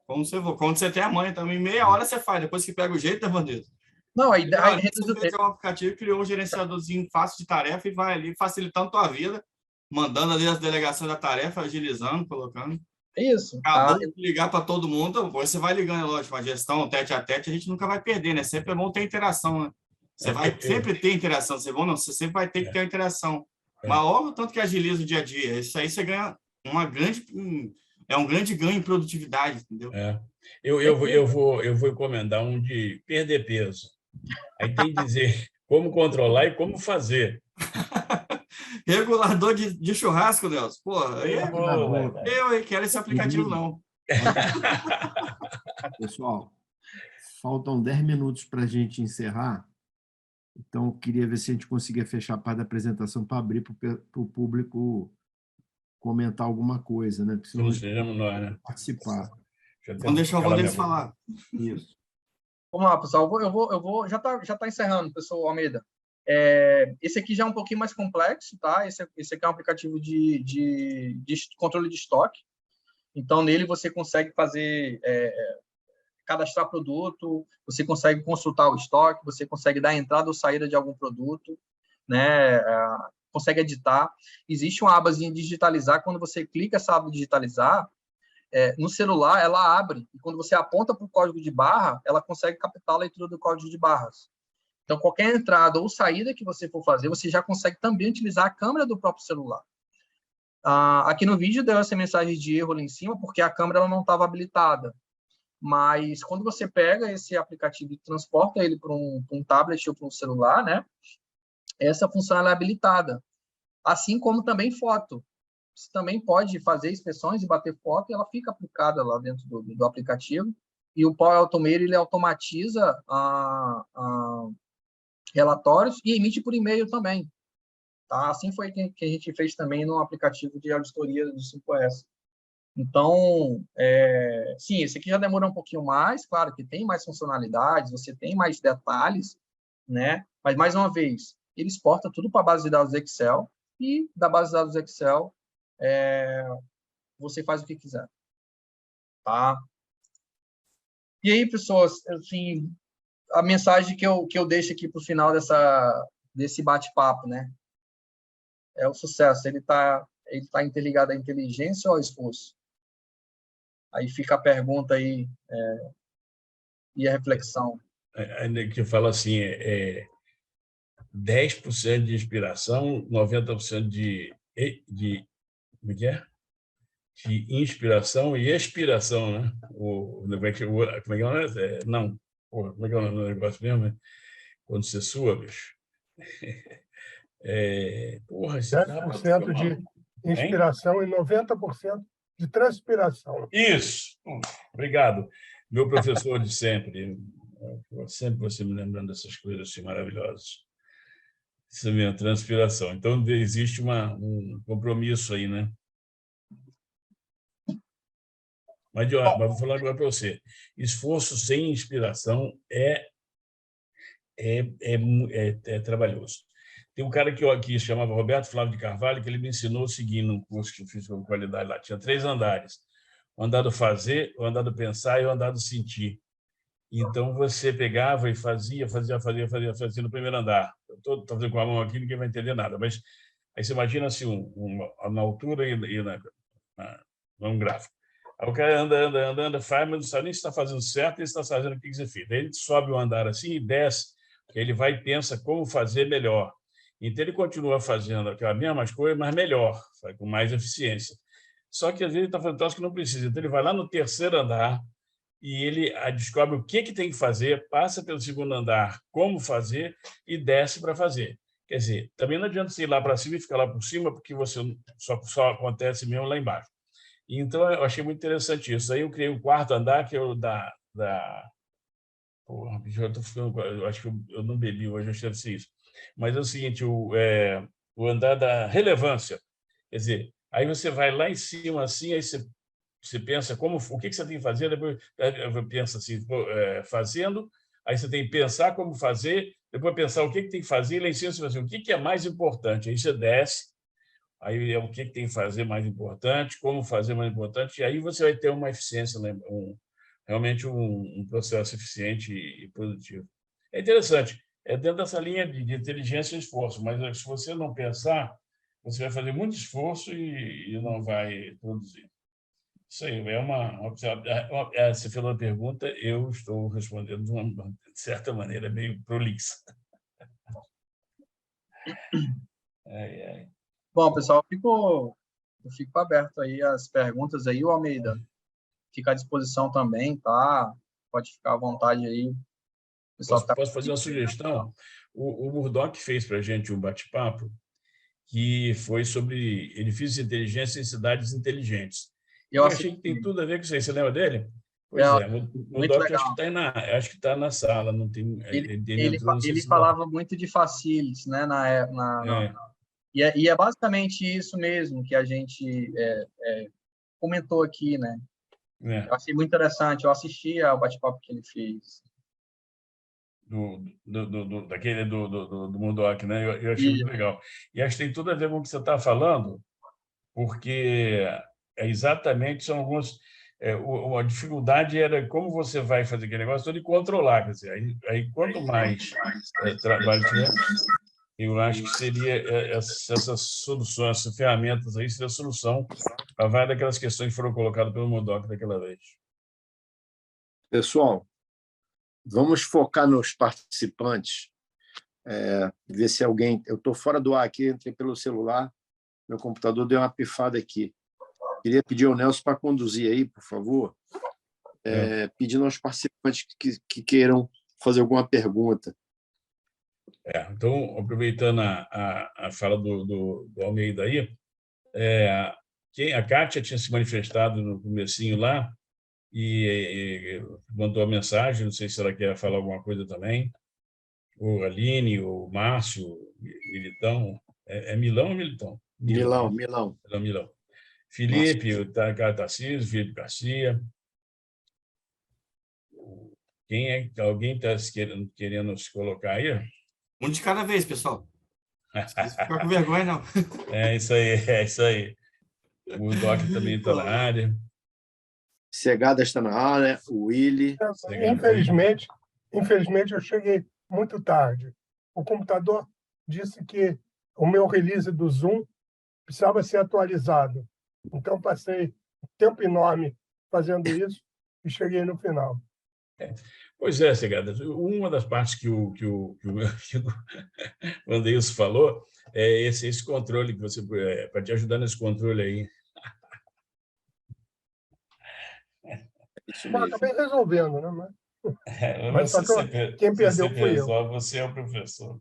quando você tem a manha também. Meia hora você faz, depois que pega o jeito, né, Vandeus? Não, aí você fez um aplicativo, criou um gerenciadorzinho fácil de tarefa e vai ali facilitando a tua vida, mandando ali as delegações da tarefa, agilizando, colocando. Isso. Acabou de ligar para todo mundo, você vai ligando, lógico, a gestão tete a tete, a gente nunca vai perder, né? Sempre é bom ter interação, né? Você vai sempre ter interação, você sempre vai ter que ter uma interação. Mas olha o tanto que agiliza o dia a dia. Isso aí você ganha um grande ganho em produtividade, entendeu? Eu vou encomendar um de perder peso. Aí tem que dizer como controlar e como fazer. Regulador de churrasco, Nelson. Pô, eu quero esse aplicativo, não. Pessoal, faltam 10 minutos para a gente encerrar. Então, eu queria ver se a gente conseguia fechar a parte da apresentação para abrir para o público comentar alguma coisa, né? Porque senão né? Participar. Vamos deixar o Vandelis falar. Isso. Vamos lá, pessoal. Eu vou já tá encerrando, pessoal Almeida. Esse aqui já é um pouquinho mais complexo, tá? Esse aqui é um aplicativo de controle de estoque. Então, nele você consegue fazer, cadastrar produto, você consegue consultar o estoque, você consegue dar entrada ou saída de algum produto, né? Consegue editar. Existe uma abazinha digitalizar. Quando você clica essa aba digitalizar, no celular ela abre, e quando você aponta para o código de barra, ela consegue captar a leitura do código de barras. Então, qualquer entrada ou saída que você for fazer, você já consegue também utilizar a câmera do próprio celular. Aqui no vídeo deu essa mensagem de erro ali em cima, porque a câmera ela não estava habilitada. Mas, quando você pega esse aplicativo e transporta ele para um tablet ou para um celular, né, essa função ela é habilitada. Assim como também foto. você também pode fazer inspeções e bater foto, e ela fica aplicada lá dentro do aplicativo. E o Power Automator, ele automatiza relatórios e emite por e-mail também. Tá? Assim foi que a gente fez também no aplicativo de auditoria do 5S. Então, sim, esse aqui já demora um pouquinho mais, claro que tem mais funcionalidades, você tem mais detalhes, né? Mas, mais uma vez, ele exporta tudo para a base de dados Excel, e da base de dados Excel, você faz o que quiser. Tá? E aí, pessoas, assim, a mensagem que eu deixo aqui para o final desse bate-papo, né? É o sucesso. Ele tá interligado à inteligência ou ao esforço? Aí fica a pergunta aí e a reflexão. Que fala assim, 10% de inspiração, 90% como é que é? De inspiração e expiração, né? Como é que é o nome? Não, porra, como é que é o nome do negócio mesmo? Né? Quando você sua, bicho. Porra, esse cara 10% de inspiração e 90% de transpiração. Isso. Obrigado. Meu professor de sempre. Sempre você me lembrando dessas coisas assim maravilhosas. Isso é minha transpiração. Então, existe um compromisso aí, né? Mas vou falar agora para você. Esforço sem inspiração é trabalhoso. Tem um cara que chamava Roberto Flávio de Carvalho, que ele me ensinou o seguinte num curso que eu fiz com qualidade lá. Tinha 3 andares. O andar do fazer, o andar do pensar e o andar do sentir. Então, você pegava e fazia no primeiro andar. Eu estou fazendo com a mão aqui, ninguém vai entender nada. Mas aí você imagina assim, na altura e num gráfico. Aí o cara anda, faz, mas não sabe nem se está fazendo certo, nem se está fazendo o que você fez. Daí ele sobe o andar assim e desce, porque ele vai e pensa como fazer melhor. Então, ele continua fazendo aquela mesma coisa, mas melhor, com mais eficiência. Só que, às vezes, ele está fazendo troço que não precisa. Então, ele vai lá no terceiro andar e ele descobre o que tem que fazer, passa pelo segundo andar, como fazer, e desce para fazer. Quer dizer, também não adianta você ir lá para cima e ficar lá por cima, porque você só acontece mesmo lá embaixo. Então, eu achei muito interessante isso. Aí eu criei um quarto andar, que é o Porra, bicho, eu acho que eu não bebi hoje, acho que deve ser isso. Mas é o seguinte, o andar da relevância. Quer dizer, aí você vai lá em cima, assim, aí você pensa o que você tem que fazer, depois pensa assim, fazendo, aí você tem que pensar como fazer, depois pensar o que tem que fazer, e lá em cima você fala assim, o que é mais importante. Aí você desce, aí é o que tem que fazer mais importante, como fazer mais importante, e aí você vai ter uma eficiência, realmente um processo eficiente e produtivo. É interessante, é dentro dessa linha de inteligência e esforço, mas se você não pensar, você vai fazer muito esforço e não vai produzir. Isso aí, você fez uma pergunta, eu estou respondendo de certa maneira meio prolixa. Bom, pessoal, eu fico aberto aí às perguntas aí. O Almeida fica à disposição também, tá? Pode ficar à vontade aí. Posso fazer uma sugestão? O Murdoch fez para a gente um bate-papo que foi sobre edifícios de inteligência em cidades inteligentes. Eu achei que tem tudo a ver com isso aí. Você lembra dele? Pois é, o Murdoch acho que está na sala. Não tem, ele falava muito de facilities, né? E é basicamente isso mesmo que a gente comentou aqui, né? Eu achei muito interessante. Eu assisti ao bate-papo que ele fez. Do Murdoch, né? Eu achei muito legal. E acho que tem tudo a ver com o que você está falando, porque são alguns... a dificuldade era como você vai fazer aquele negócio todo e controlar. Quer dizer, aí quanto mais trabalho tiver, eu acho que seria essas soluções, essas ferramentas aí, seria a solução para várias daquelas questões que foram colocadas pelo Murdoch daquela vez. Pessoal, vamos focar nos participantes, ver se alguém... Eu estou fora do ar aqui, entrei pelo celular, meu computador deu uma pifada aqui. Queria pedir ao Nelson para conduzir aí, por favor, pedindo aos participantes que queiram fazer alguma pergunta. Então, aproveitando a fala do Almeida aí, a Kátia tinha se manifestado no comecinho lá e mandou a mensagem, não sei se ela quer falar alguma coisa também. O Aline, o Márcio, Militão. É Milão ou Militão? Milão. Milão. Felipe, o Tarcísio, Felipe Garcia. Alguém está querendo se colocar aí? Um de cada vez, pessoal. Não precisa ficar com vergonha, não. É isso aí. O Doc também está na área. Segada está na área, o Willy. Infelizmente, eu cheguei muito tarde. O computador disse que o meu release do Zoom precisava ser atualizado. Então, passei um tempo enorme fazendo isso e cheguei no final. Pois é, Segada. Uma das partes que o Wandeilson falou é esse controle que você para te ajudar nesse controle aí. Isso Bom, mesmo. acabei resolvendo, né? Mas só que quem perdeu fui eu. Você é o professor.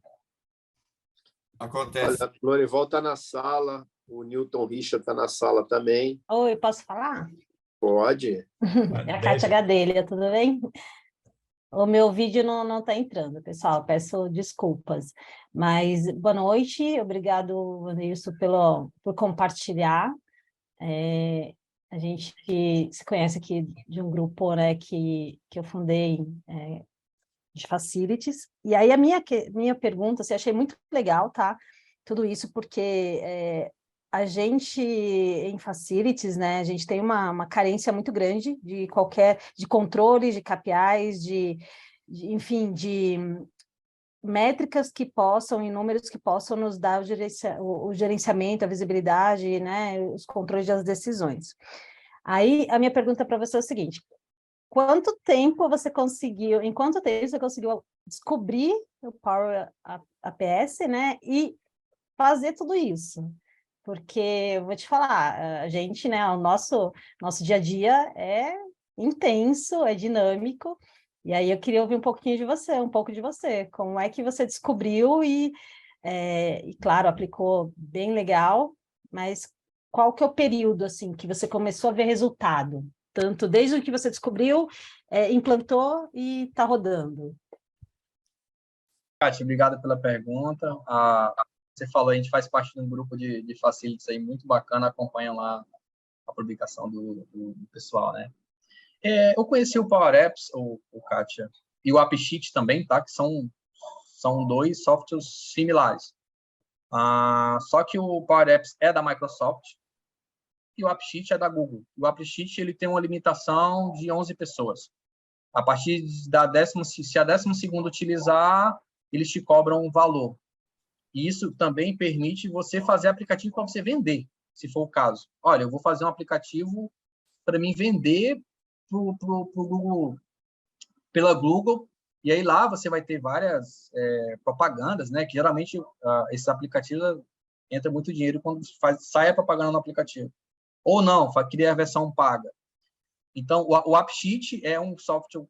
Acontece. Olha, a Florival está na sala, o Newton Richard está na sala também. Oi, posso falar? Pode. É a Kátia Gadelha, tudo bem? O meu vídeo não está entrando, pessoal, peço desculpas. Mas boa noite, obrigado, Wandeilson, por compartilhar. A gente que se conhece aqui de um grupo, né, que eu fundei de Facilities. E aí a minha pergunta, assim, achei muito legal, tá? Tudo isso porque a gente, em Facilities, né, a gente tem uma carência muito grande de controle, de KPIs, enfim, de métricas que possam, e números que possam nos dar o gerenciamento, a visibilidade, né, os controles das decisões. Aí, a minha pergunta para você é o seguinte: em quanto tempo você conseguiu descobrir o Power APS, né, e fazer tudo isso? Porque, eu vou te falar, a gente, né, o nosso dia a dia é intenso, é dinâmico, e aí eu queria ouvir um pouco de você, como é que você descobriu e claro, aplicou bem legal, mas qual que é o período, assim, que você começou a ver resultado? Tanto desde o que você descobriu, implantou e está rodando. Kátia, obrigado pela pergunta. Você falou, a gente faz parte de um grupo de facilities aí muito bacana, acompanha lá a publicação do pessoal, né? Eu conheci o Power Apps, o Kátia, e o AppSheet também, tá? Que são dois softwares similares. Só que o Power Apps é da Microsoft e o AppSheet é da Google. O AppSheet ele tem uma limitação de 11 pessoas. A partir da se a 12ª utilizar, eles te cobram um valor. E isso também permite você fazer aplicativo para você vender, se for o caso. Olha, eu vou fazer um aplicativo para mim vender pro Google, pela Google, e aí lá você vai ter várias propagandas, né? Que geralmente esses aplicativos entra muito dinheiro quando sai a propaganda no aplicativo. Ou não, cria a versão paga. Então, o AppSheet é um software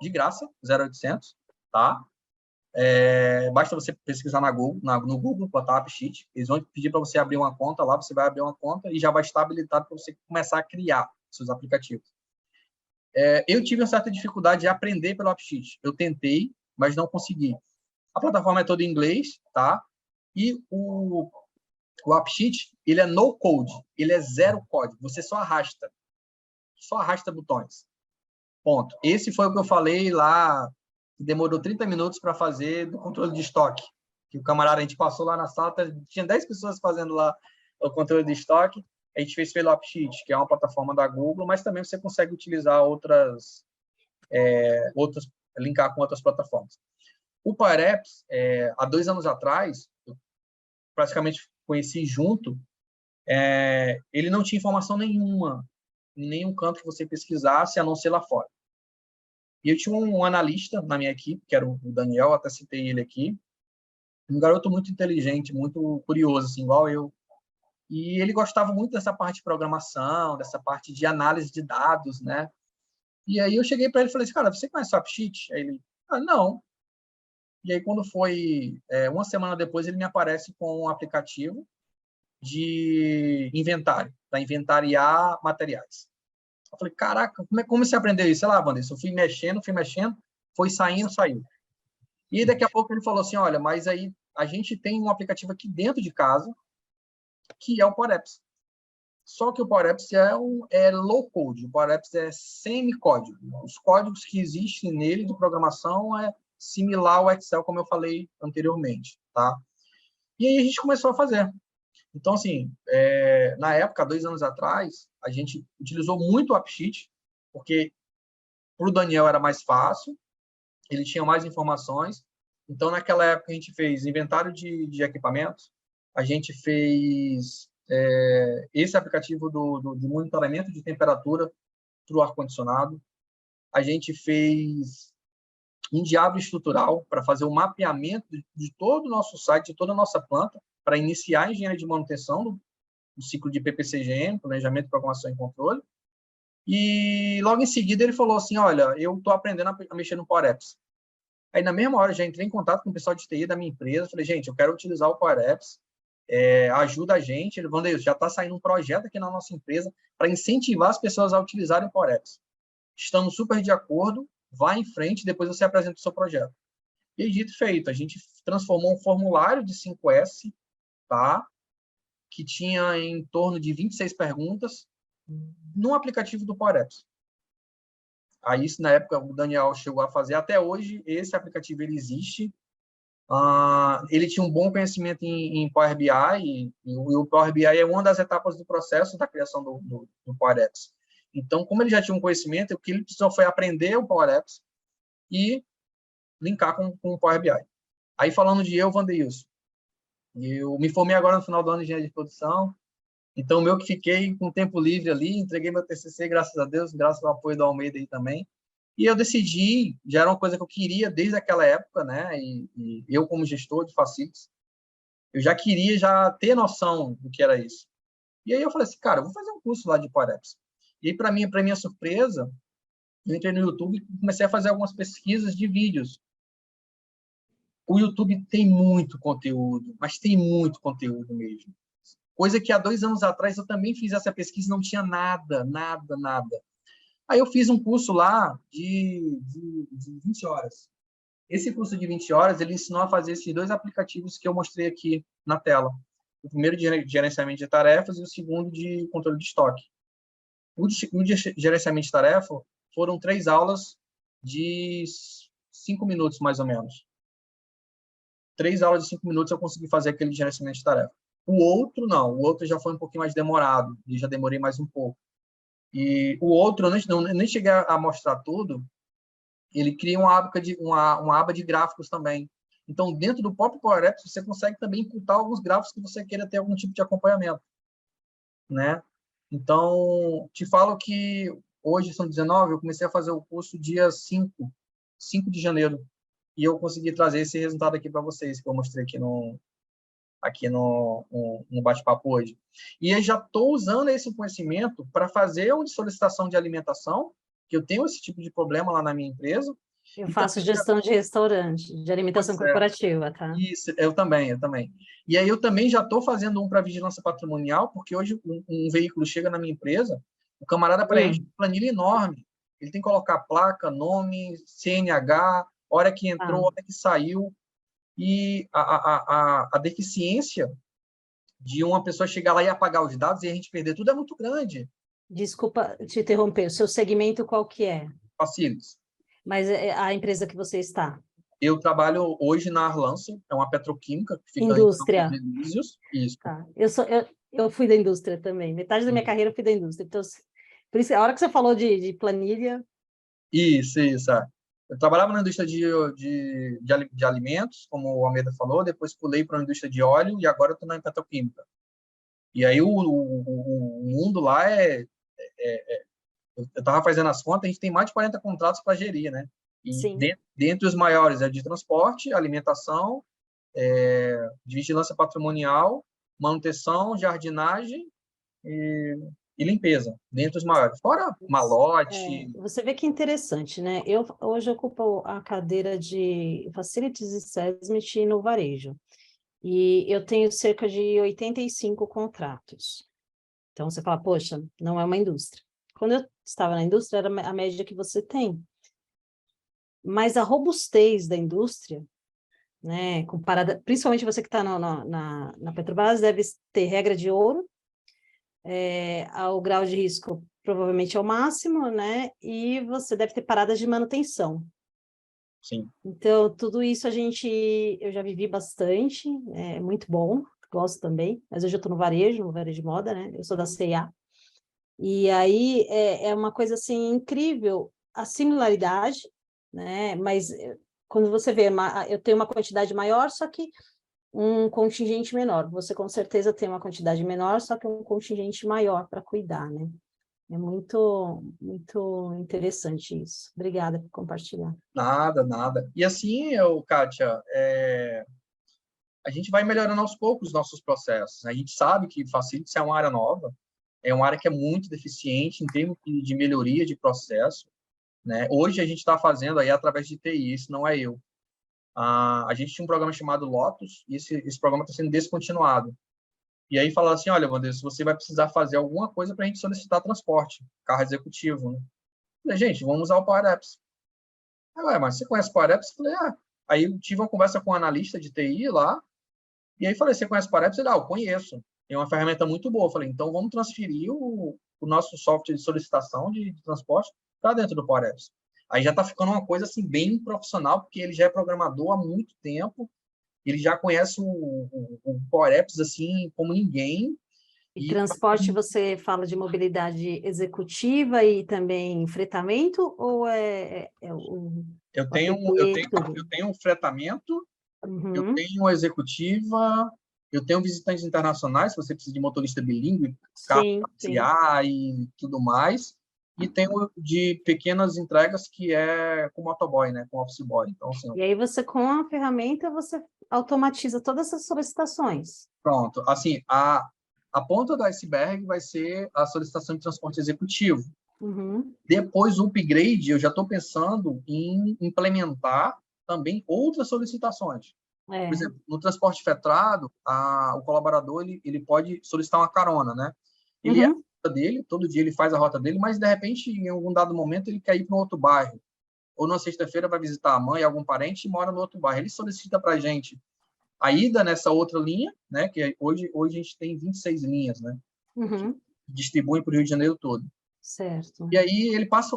de graça, 0800, tá? Basta você pesquisar no Google, botar AppSheet, eles vão pedir para você abrir uma conta lá, você vai abrir uma conta e já vai estar habilitado para você começar a criar seus aplicativos. Eu tive uma certa dificuldade de aprender pelo AppSheet. Eu tentei, mas não consegui. A plataforma é toda em inglês, tá? E o AppSheet, ele é no code, ele é zero código, você só arrasta botões. Ponto. Esse foi o que eu falei lá, que demorou 30 minutos para fazer do controle de estoque. Que o camarada, a gente passou lá na sala, tinha 10 pessoas fazendo lá o controle de estoque, a gente fez pelo AppSheet, que é uma plataforma da Google, mas também você consegue utilizar outras linkar com outras plataformas. O Power Apps, há 2 anos atrás, eu praticamente conheci junto, ele não tinha informação nenhuma, em nenhum canto que você pesquisasse, a não ser lá fora. E eu tinha um analista na minha equipe, que era o Daniel, até citei ele aqui, um garoto muito inteligente, muito curioso, assim, igual eu. E ele gostava muito dessa parte de programação, dessa parte de análise de dados, né? E aí eu cheguei para ele e falei assim, cara, você conhece o AppSheet? Aí ele, não. E aí quando foi uma semana depois, ele me aparece com um aplicativo de inventário. para inventariar materiais. Eu falei, caraca, como você aprendeu isso? Sei lá, Vanessa, eu fui mexendo, foi saindo, saiu. E daqui a pouco ele falou assim, olha, mas aí a gente tem um aplicativo aqui dentro de casa, que é o Power Apps. Só que o Power Apps é low code, o Power Apps é semicódigo. Os códigos que existem nele de programação é similar ao Excel, como eu falei anteriormente, tá? E aí a gente começou a fazer. Então, assim, na época, 2 anos atrás, a gente utilizou muito o AppSheet, porque para o Daniel era mais fácil, ele tinha mais informações. Então, naquela época, a gente fez inventário de equipamentos, a gente fez esse aplicativo de monitoramento de temperatura para o ar-condicionado, a gente fez endiabre estrutural para fazer o mapeamento de todo o nosso site, de toda a nossa planta, para iniciar a engenharia de manutenção do ciclo de PPCGM, Planejamento, Programação e Controle. E logo em seguida ele falou assim, olha, eu estou aprendendo a mexer no Power Apps. Aí na mesma hora já entrei em contato com o pessoal de TI da minha empresa, falei, gente, eu quero utilizar o Power Apps, ajuda a gente. Ele falou, já está saindo um projeto aqui na nossa empresa para incentivar as pessoas a utilizarem o Power Apps. Estamos super de acordo, vá em frente, depois você apresenta o seu projeto. E dito e feito, a gente transformou um formulário de 5S, tá? Que tinha em torno de 26 perguntas, no aplicativo do Power Apps. Aí, isso, na época, o Daniel chegou a fazer. Até hoje, esse aplicativo ele existe. Ele tinha um bom conhecimento em Power BI, e o Power BI é uma das etapas do processo da criação do Power Apps. Então, como ele já tinha um conhecimento, o que ele precisou foi aprender o Power Apps e linkar com o Power BI. Aí, falando de Wanderilson, eu me formei agora no final do ano de engenharia de produção, então, eu que fiquei com tempo livre ali, entreguei meu TCC, graças a Deus, graças ao apoio do Almeida aí também, e eu decidi, já era uma coisa que eu queria desde aquela época, né, e eu como gestor de Facilities, eu já queria já ter noção do que era isso. E aí eu falei assim, cara, eu vou fazer um curso lá de Power Apps. E aí, para minha surpresa, eu entrei no YouTube e comecei a fazer algumas pesquisas de vídeos. O YouTube tem muito conteúdo, mas tem muito conteúdo mesmo. Coisa que há 2 anos atrás eu também fiz essa pesquisa e não tinha nada. Aí eu fiz um curso lá de 20 horas. Esse curso de 20 horas, ele ensinou a fazer esses 2 aplicativos que eu mostrei aqui na tela. O primeiro de gerenciamento de tarefas e o segundo de controle de estoque. O de gerenciamento de tarefa foram 3 aulas de 5 minutos, mais ou menos. 3 aulas de 5 minutos eu consegui fazer aquele gerenciamento de tarefa. O outro, não. O outro já foi um pouquinho mais demorado. E já demorei mais um pouco. E o outro, eu nem cheguei a mostrar tudo. Ele cria uma aba de gráficos também. Então, dentro do próprio Power Apps, você consegue também imputar alguns gráficos que você queira ter algum tipo de acompanhamento, né? Então, te falo que hoje são 19, eu comecei a fazer o curso dia 5 de janeiro. E eu consegui trazer esse resultado aqui para vocês, que eu mostrei aqui no bate-papo hoje. E eu já estou usando esse conhecimento para fazer uma solicitação de alimentação, que eu tenho esse tipo de problema lá na minha empresa. Eu faço gestão de restaurante, de alimentação corporativa, tá? Isso, eu também. E aí eu também já estou fazendo um para vigilância patrimonial, porque hoje um veículo chega na minha empresa, o camarada preenche uma planilha enorme. Ele tem que colocar placa, nome, CNH, hora que entrou, hora que saiu. E a deficiência de uma pessoa chegar lá e apagar os dados e a gente perder tudo é muito grande. Desculpa te interromper, o seu segmento qual que é? Facilities. Mas a empresa que você está? Eu trabalho hoje na Arlance, é uma petroquímica que fica indústria. em Campos Elíseos. Isso. Tá. Eu fui da indústria também, metade da minha carreira eu fui da indústria. Então, por isso, a hora que você falou de planilha... Isso. Eu trabalhava na indústria de alimentos, como o Almeida falou, depois pulei para a indústria de óleo e agora estou na petroquímica. E aí o mundo lá eu estava fazendo as contas, a gente tem mais de 40 contratos para gerir, né? E dentre os maiores é de transporte, alimentação, de vigilância patrimonial, manutenção, jardinagem e limpeza, dentre os maiores. Fora malote. Você vê que interessante, né? Eu hoje ocupo a cadeira de Facilities e Seismic no varejo. E eu tenho cerca de 85 contratos. Então, você fala, poxa, não é uma indústria. Quando eu estava na indústria, era a média que você tem. Mas a robustez da indústria, né, comparada, principalmente você que está na Petrobras, deve ter regra de ouro, o grau de risco provavelmente é o máximo, né, e você deve ter paradas de manutenção. Sim. Então, tudo isso eu já vivi bastante, é muito bom, gosto também, mas hoje eu estou no varejo de moda, né, eu sou da C&A, e aí é uma coisa, assim, incrível, a similaridade, né, mas quando você vê, eu tenho uma quantidade maior, só que um contingente menor, você com certeza tem uma quantidade menor, só que um contingente maior para cuidar, né? É muito, muito interessante isso. Obrigada por compartilhar. Nada, nada. E assim, Kátia, a gente vai melhorando aos poucos os nossos processos. A gente sabe que Facilities é uma área nova, é uma área que é muito deficiente em termos de melhoria de processo, né? Hoje a gente está fazendo aí através de TI, isso não é eu. A gente tinha um programa chamado Lotus, e esse programa está sendo descontinuado. E aí falaram assim, olha, Wanderson, você vai precisar fazer alguma coisa para a gente solicitar transporte, carro executivo, né? Eu falei, gente, vamos usar o Power Apps. Mas você conhece o Power Apps? Eu falei, Aí eu tive uma conversa com um analista de TI lá, e aí falei, você conhece o Power Apps? Ele, eu conheço. É uma ferramenta muito boa. Eu falei, então vamos transferir o nosso software de solicitação de transporte para dentro do Power Apps. Aí já está ficando uma coisa assim bem profissional, porque ele já é programador há muito tempo, ele já conhece o Power Apps assim como ninguém. E transporte, você fala de mobilidade executiva e também fretamento, ou eu tenho um fretamento, eu tenho executiva, eu tenho visitantes internacionais, se você precisa de motorista bilíngue, carro passear e tudo mais. E tem o de pequenas entregas, que é com motoboy, né? Com office boy. Então, assim, e aí você, com a ferramenta, você automatiza todas essas solicitações. Pronto. Assim, a ponta do iceberg vai ser a solicitação de transporte executivo. Depois, o upgrade, eu já estou pensando em implementar também outras solicitações. Por exemplo, no transporte fretrado, o colaborador ele pode solicitar uma carona, né? Ele é a rota dele, todo dia ele faz a rota dele, mas, de repente, em algum dado momento, ele quer ir para um outro bairro. Ou, na sexta-feira, vai visitar a mãe, algum parente, e mora no outro bairro. Ele solicita para a gente a ida nessa outra linha, né? Que hoje a gente tem 26 linhas, né? Que distribuem para o Rio de Janeiro todo. Certo. E aí ele passa...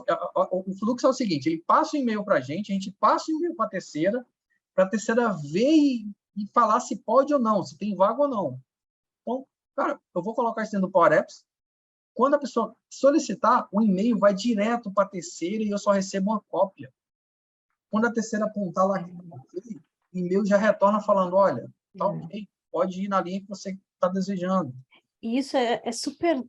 O fluxo é o seguinte, ele passa o e-mail para a gente passa o e-mail para a terceira ver e falar se pode ou não, se tem vaga ou não. Então, cara, eu vou colocar isso dentro do Power Apps. Quando a pessoa solicitar, o e-mail vai direto para a terceira e eu só recebo uma cópia. Quando a terceira apontar lá, o e-mail já retorna falando, olha, tá ok, pode ir na linha que você está desejando. E isso é super...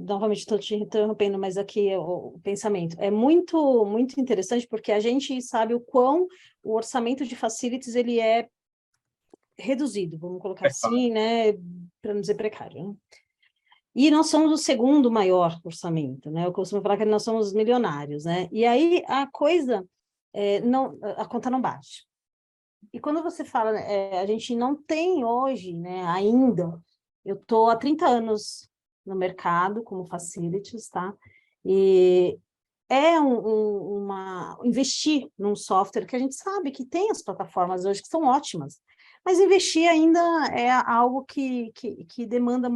novamente estou te interrompendo, mas aqui é o pensamento. É muito, muito interessante, porque a gente sabe o quão o orçamento de facilities ele é reduzido, vamos colocar assim, né, para não dizer precário, né? E nós somos o segundo maior orçamento, né? Eu costumo falar que nós somos milionários, né? E aí a coisa, a conta não bate. E quando você fala, a gente não tem hoje, né, ainda, eu estou há 30 anos no mercado como facilities, tá? E investir num software que a gente sabe que tem as plataformas hoje que são ótimas, mas investir ainda é algo que demanda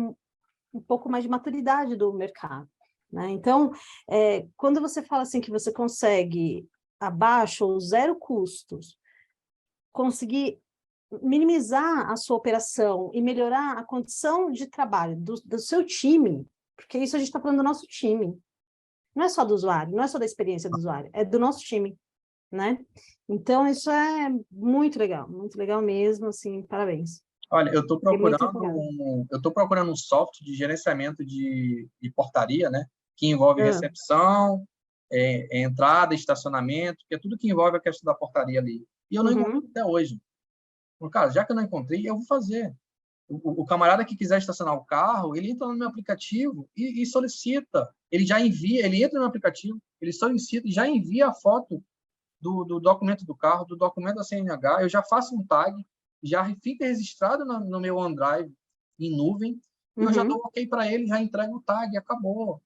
um pouco mais de maturidade do mercado, né? Então, quando você fala assim que você consegue, abaixo ou zero custos, conseguir minimizar a sua operação e melhorar a condição de trabalho do seu time, porque isso a gente está falando do nosso time, não é só do usuário, não é só da experiência do usuário, é do nosso time, né? Então, isso é muito legal mesmo, assim, parabéns. Olha, eu estou procurando um software de gerenciamento de portaria, né? Que envolve recepção, entrada, estacionamento, que é tudo que envolve a questão da portaria ali. E eu não encontrei até hoje. Por causa, já que eu não encontrei, eu vou fazer. O camarada que quiser estacionar o carro, ele entra no meu aplicativo e solicita. Ele já envia, ele entra no aplicativo, ele solicita e já envia a foto do documento do carro, do documento da CNH, eu já faço um tag, já fica registrado no meu OneDrive em nuvem, e eu já dou ok para ele, já entrego o tag e acabou.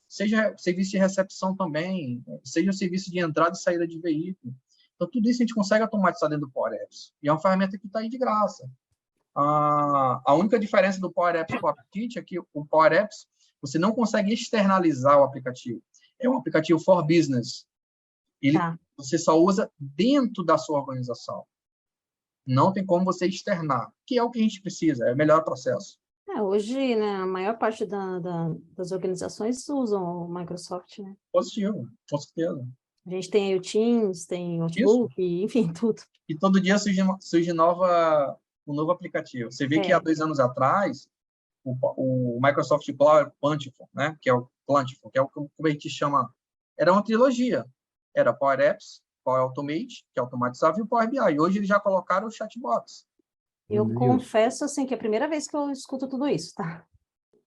Seja serviço de recepção também, seja o serviço de entrada e saída de veículo. Então, tudo isso a gente consegue automatizar dentro do Power Apps. E é uma ferramenta que está aí de graça. A única diferença do Power Apps para o AppKit é que o Power Apps, você não consegue externalizar o aplicativo. É um aplicativo for business. Você só usa dentro da sua organização. Não tem como você externar, que é o que a gente precisa, é o melhor processo. Hoje, né, a maior parte das organizações usam o Microsoft, né? Positivo, com certeza. A gente tem aí o Teams, tem o Outlook, enfim, tudo. E todo dia surge um novo aplicativo. Você vê que há 2 anos atrás, o Microsoft Cloud Plentiful, né, que é o Plentiful, que é o como a gente chama, era uma trilogia. Era Power Apps, Power Automate, que automatizava, e o Power BI. Hoje eles já colocaram o chatbox. Eu confesso, assim, que é a primeira vez que eu escuto tudo isso, tá?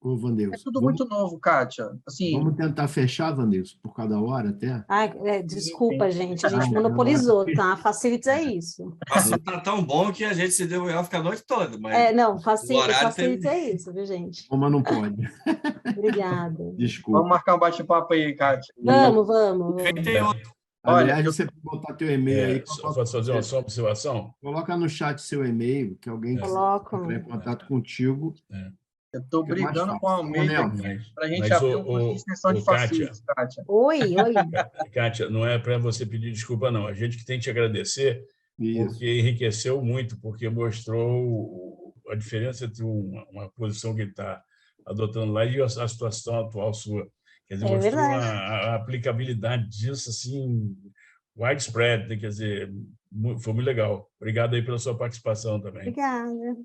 Ô, Vandeus, É tudo muito novo, Kátia. Assim, vamos tentar fechar, Vandeus, por cada hora até? Desculpa, gente, a gente monopolizou, tá? Facilities é isso. O assunto tá tão bom que a gente se deu o ficar a noite toda, mas Facilities é isso, viu, gente? Mas não pode. Obrigada. Desculpa. Vamos marcar um bate-papo aí, Kátia. Vamos. tem outro. Aliás, você pode botar teu e-mail aí. Posso fazer uma só observação? Coloca no chat seu e-mail, que alguém entrar em contato contigo. Eu estou brigando com a Almeida para a gente abrir uma extensão de facilities, Kátia. Oi. Kátia, não é para você pedir desculpa, não. A gente que tem que te agradecer, porque enriqueceu muito, porque mostrou a diferença entre uma posição que ele está adotando lá e a situação atual sua. Quer dizer, mostrou a aplicabilidade disso, assim, widespread, né? Quer dizer, foi muito legal. Obrigado aí pela sua participação também.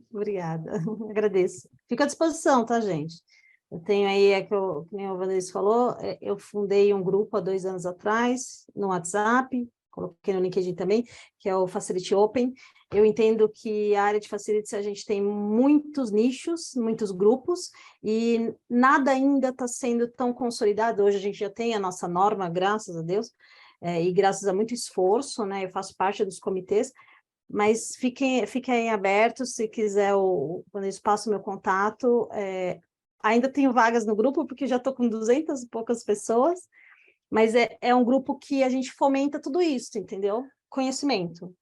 Obrigada. Agradeço. Fico à disposição, tá, gente? Eu tenho aí, como o Vanessa falou, eu fundei um grupo há 2 anos atrás, no WhatsApp, coloquei no LinkedIn também, que é o Facility Open. Eu entendo que a área de Facilities a gente tem muitos nichos, muitos grupos, e nada ainda está sendo tão consolidado. Hoje a gente já tem a nossa norma, graças a Deus, e graças a muito esforço, né? Eu faço parte dos comitês, mas fiquem abertos, se quiser, quando eu passo o meu contato, ainda tenho vagas no grupo, porque já estou com 200 e poucas pessoas, mas é um grupo que a gente fomenta tudo isso, entendeu? Conhecimento.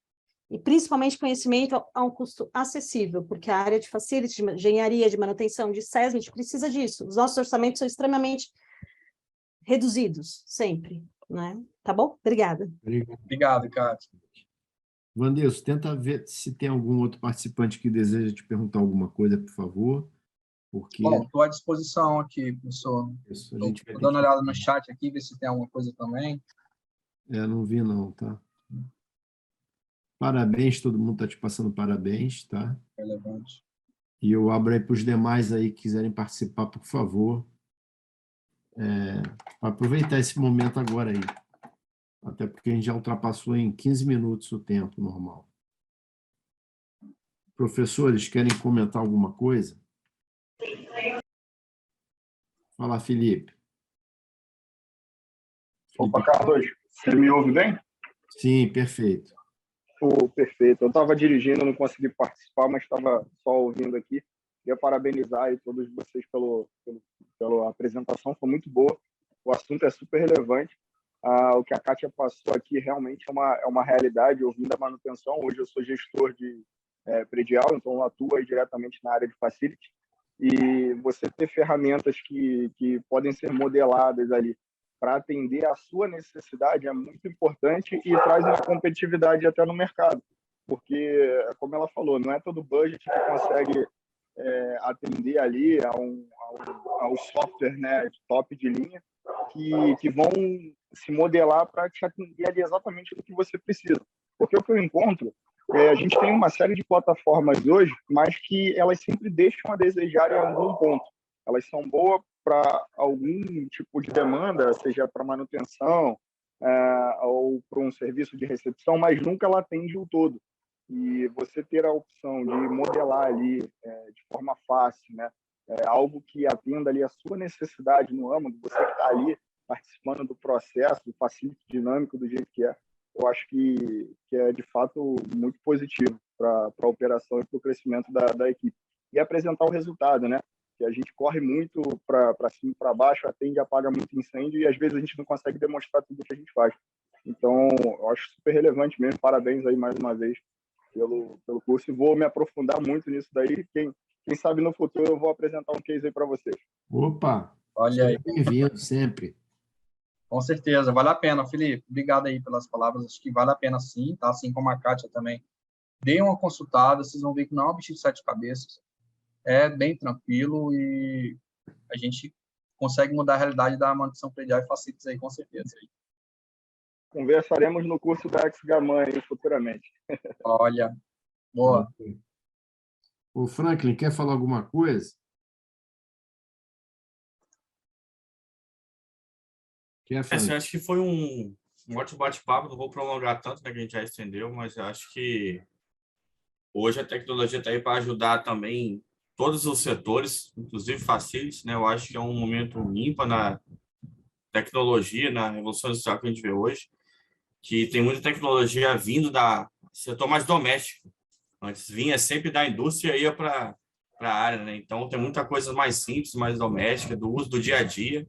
E principalmente conhecimento a um custo acessível, porque a área de facilities, de engenharia, de manutenção, de SESMIT precisa disso. Os nossos orçamentos são extremamente reduzidos, sempre, né? Tá bom? Obrigada. Obrigado, Kátia. Vandeus, tenta ver se tem algum outro participante que deseja te perguntar alguma coisa, por favor. Porque... Bom, estou à disposição aqui, professor. Estou dando uma olhada no chat aqui, ver se tem alguma coisa também. Não vi não, tá? Parabéns, todo mundo está te passando parabéns, tá? Relevante. E eu abro aí para os demais aí que quiserem participar, por favor. Para aproveitar esse momento agora aí. Até porque a gente já ultrapassou em 15 minutos o tempo normal. Professores, querem comentar alguma coisa? Fala, Felipe. Opa, Carlos, você me ouve bem? Sim, perfeito. Perfeito. Eu estava dirigindo, não consegui participar, mas estava só ouvindo aqui. Queria parabenizar aí todos vocês pela apresentação, foi muito boa. O assunto é super relevante. O que a Kátia passou aqui realmente é uma realidade. Eu vim da manutenção, hoje eu sou gestor de predial, então atuo aí diretamente na área de facility. E você ter ferramentas que podem ser modeladas ali para atender a sua necessidade é muito importante e traz uma competitividade até no mercado, porque, como ela falou, não é todo budget que consegue atender ali ao software, né, de top de linha, que vão se modelar para te atender ali exatamente o que você precisa. Porque o que eu encontro, a gente tem uma série de plataformas hoje, mas que elas sempre deixam a desejar em algum ponto. Elas são boas para algum tipo de demanda, seja para manutenção ou para um serviço de recepção, mas nunca ela atende o todo. E você ter a opção de modelar ali de forma fácil, né, algo que atenda ali a sua necessidade no âmbito, você que está ali participando do processo, do facility dinâmico do jeito que é, eu acho que é de fato muito positivo para a operação e para o crescimento da equipe. E apresentar o resultado, né? que a gente corre muito para cima e para baixo, atende, apaga muito incêndio e às vezes a gente não consegue demonstrar tudo que a gente faz. Então, eu acho super relevante mesmo. Parabéns aí mais uma vez pelo curso, e vou me aprofundar muito nisso daí. Quem sabe no futuro eu vou apresentar um case aí para vocês. Opa, Olha aí, bem-vindo sempre. com certeza, vale a pena, Felipe. Obrigado aí pelas palavras, acho que vale a pena sim, tá? Assim como a Kátia também. Deem uma consultada, vocês vão ver que não é um bicho de 7 cabeças, é bem tranquilo e a gente consegue mudar a realidade da manutenção predial e facilities aí, com certeza. Conversaremos no curso da Ex-Gaman aí futuramente. Olha, boa. O Franklin, quer falar alguma coisa? Quer, Eu Franklin? acho que foi um ótimo bate-papo, não vou prolongar tanto, né, que a gente já estendeu, mas eu acho que hoje a tecnologia está aí para ajudar também todos os setores, inclusive facilities, né? Eu acho que é um momento ímpar na tecnologia, na revolução industrial que a gente vê hoje, que tem muita tecnologia vindo da setor mais doméstico. Antes vinha sempre da indústria e ia para a área, né? Então tem muita coisa mais simples, mais doméstica, do uso do dia a dia,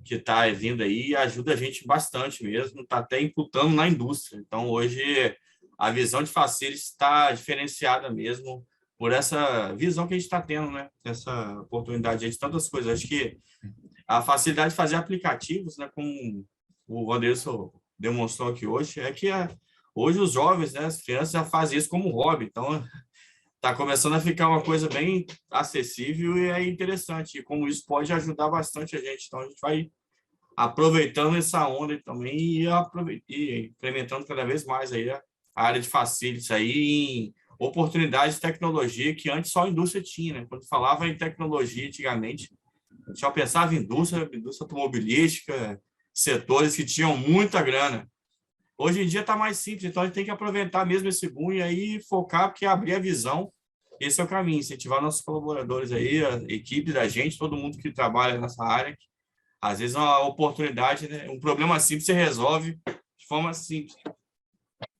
que está vindo aí e ajuda a gente bastante mesmo, está até imputando na indústria. Então hoje a visão de facilities está diferenciada mesmo por essa visão que a gente está tendo, né? Essa oportunidade de tantas coisas. Acho que a facilidade de fazer aplicativos, né, como o Wanderson demonstrou aqui hoje, é que hoje os jovens, né, as crianças já fazem isso como hobby. Então, está começando a ficar uma coisa bem acessível e é interessante. E como isso pode ajudar bastante a gente. Então, a gente vai aproveitando essa onda também e implementando cada vez mais aí a área de facilities aí em oportunidades de tecnologia que antes só a indústria tinha, né? Quando falava em tecnologia antigamente, só pensava em indústria automobilística, setores que tinham muita grana. Hoje em dia está mais simples, então a gente tem que aproveitar mesmo esse boom e aí focar, porque abrir a visão, esse é o caminho, incentivar nossos colaboradores aí, a equipe da gente, todo mundo que trabalha nessa área. Às vezes uma oportunidade, né? Um problema simples se resolve de forma simples.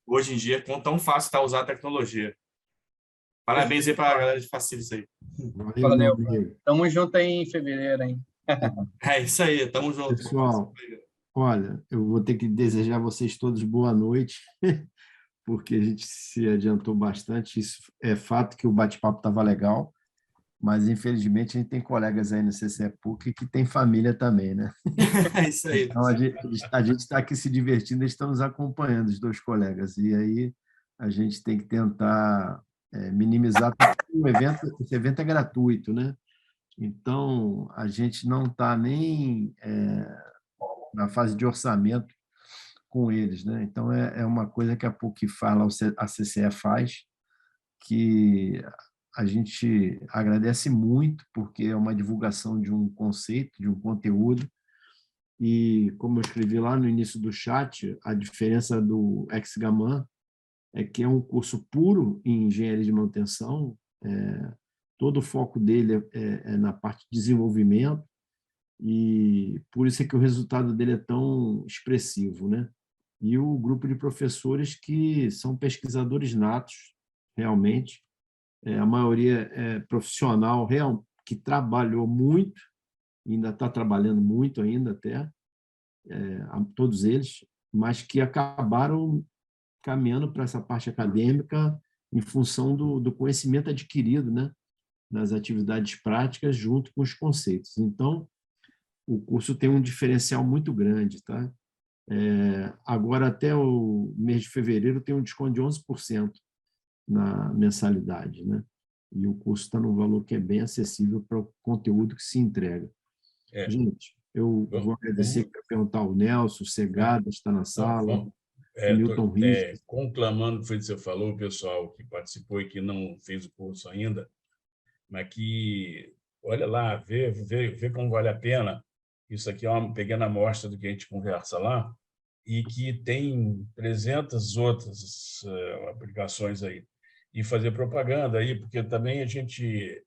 Hoje em dia é tão fácil estar usando a tecnologia. Parabéns aí para a galera de facilities aí. Valeu. Tamo junto aí em fevereiro, hein? É isso aí, tamo junto. Pessoal, olha, eu vou ter que desejar a vocês todos boa noite, porque a gente se adiantou bastante. Isso é fato que o bate-papo estava legal, mas infelizmente a gente tem colegas aí no CCE PUC que tem família também, né? É isso aí. Então a gente está aqui se divertindo, eles estão nos acompanhando, os dois colegas, e aí a gente tem que tentar minimizar, porque esse evento é gratuito, né? Então, a gente não está nem na fase de orçamento com eles, né? Então, é uma coisa que a PUC fala, a CCE faz, que a gente agradece muito, porque é uma divulgação de um conceito, de um conteúdo, e, como eu escrevi lá no início do chat, a diferença do Ex-Gaman é que é um curso puro em engenharia de manutenção, todo o foco dele é na parte de desenvolvimento, e por isso é que o resultado dele é tão expressivo, né? E o grupo de professores que são pesquisadores natos, realmente, a maioria é profissional que trabalhou muito, ainda está trabalhando muito ainda até, todos eles, mas que acabaram caminhando para essa parte acadêmica em função do conhecimento adquirido, né, nas atividades práticas junto com os conceitos. Então, o curso tem um diferencial muito grande, tá? Agora, até o mês de fevereiro, tem um desconto de 11% na mensalidade, né? E o curso está num valor que é bem acessível para o conteúdo que se entrega. Gente, eu vou agradecer, quero perguntar ao Nelson, o Segada está na sala, Milton Rios. Conclamando o que você falou, o pessoal que participou e que não fez o curso ainda, mas que, olha lá, vê como vale a pena. Isso aqui é uma pequena amostra do que a gente conversa lá e que tem 300 outras aplicações aí. E fazer propaganda aí, porque também a gente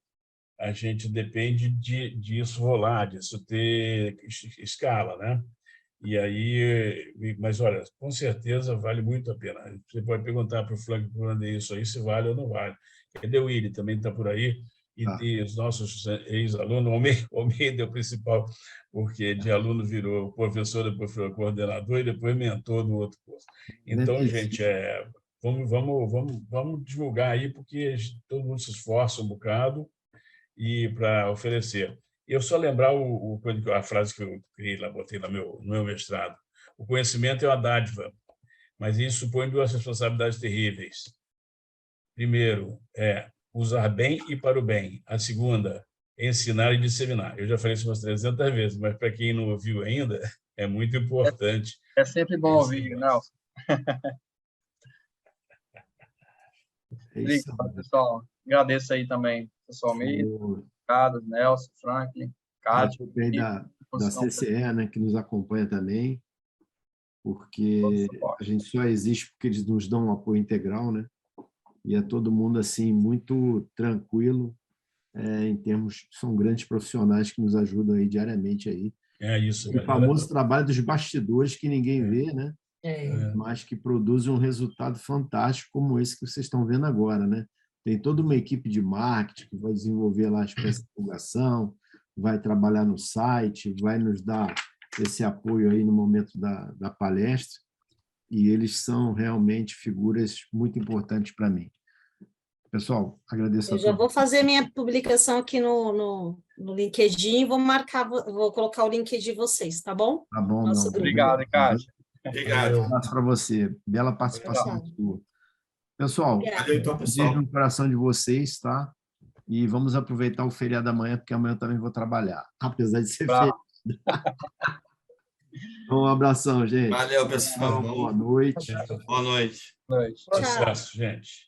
depende disso rolar, disso ter escala, né? E aí, mas olha, com certeza vale muito a pena. Você pode perguntar para o Frank isso aí se vale ou não vale. Cadê o Willi? Também está por aí. e os nossos ex-alunos, o Almeida é o principal, porque de aluno virou professor, depois foi coordenador e depois mentor do outro curso. Então, gente, vamos divulgar aí, porque todo mundo se esforça um bocado e para oferecer. Eu só lembrar a frase que eu criei lá, botei no meu mestrado. O conhecimento é uma dádiva, mas isso supõe duas responsabilidades terríveis. Primeiro, usar bem e para o bem. A segunda, ensinar e disseminar. Eu já falei isso umas 300 vezes, mas para quem não ouviu ainda, é muito importante. É sempre bom ouvir, Nelson. Obrigado, pessoal. Agradeço aí também, pessoalmente. Carlos, Nelson, Franklin, Cátia. Da CCE, né, que nos acompanha também, porque a gente só existe porque eles nos dão um apoio integral, né? E é todo mundo assim muito tranquilo, em termos, são grandes profissionais que nos ajudam aí diariamente aí. É isso. O famoso trabalho dos bastidores que ninguém vê, né? Mas que produzem um resultado fantástico como esse que vocês estão vendo agora, né? Tem toda uma equipe de marketing que vai desenvolver lá as peças de divulgação, vai trabalhar no site, vai nos dar esse apoio aí no momento da palestra, e eles são realmente figuras muito importantes para mim. Pessoal, agradeço a todos. Eu já vou fazer minha publicação aqui no LinkedIn, vou colocar o LinkedIn de vocês, tá bom? Tá bom, Nosso não. grupo. Obrigado, Cátia. Obrigado. Um abraço para você. Bela participação sua. Pessoal, Então, pessoal. beijo no coração de vocês, tá? E vamos aproveitar o feriado amanhã, porque amanhã eu também vou trabalhar, apesar de ser feriado. Um abração, gente. Valeu, pessoal. Boa noite. Boa noite. Boa noite. Tchau. Sucesso, gente.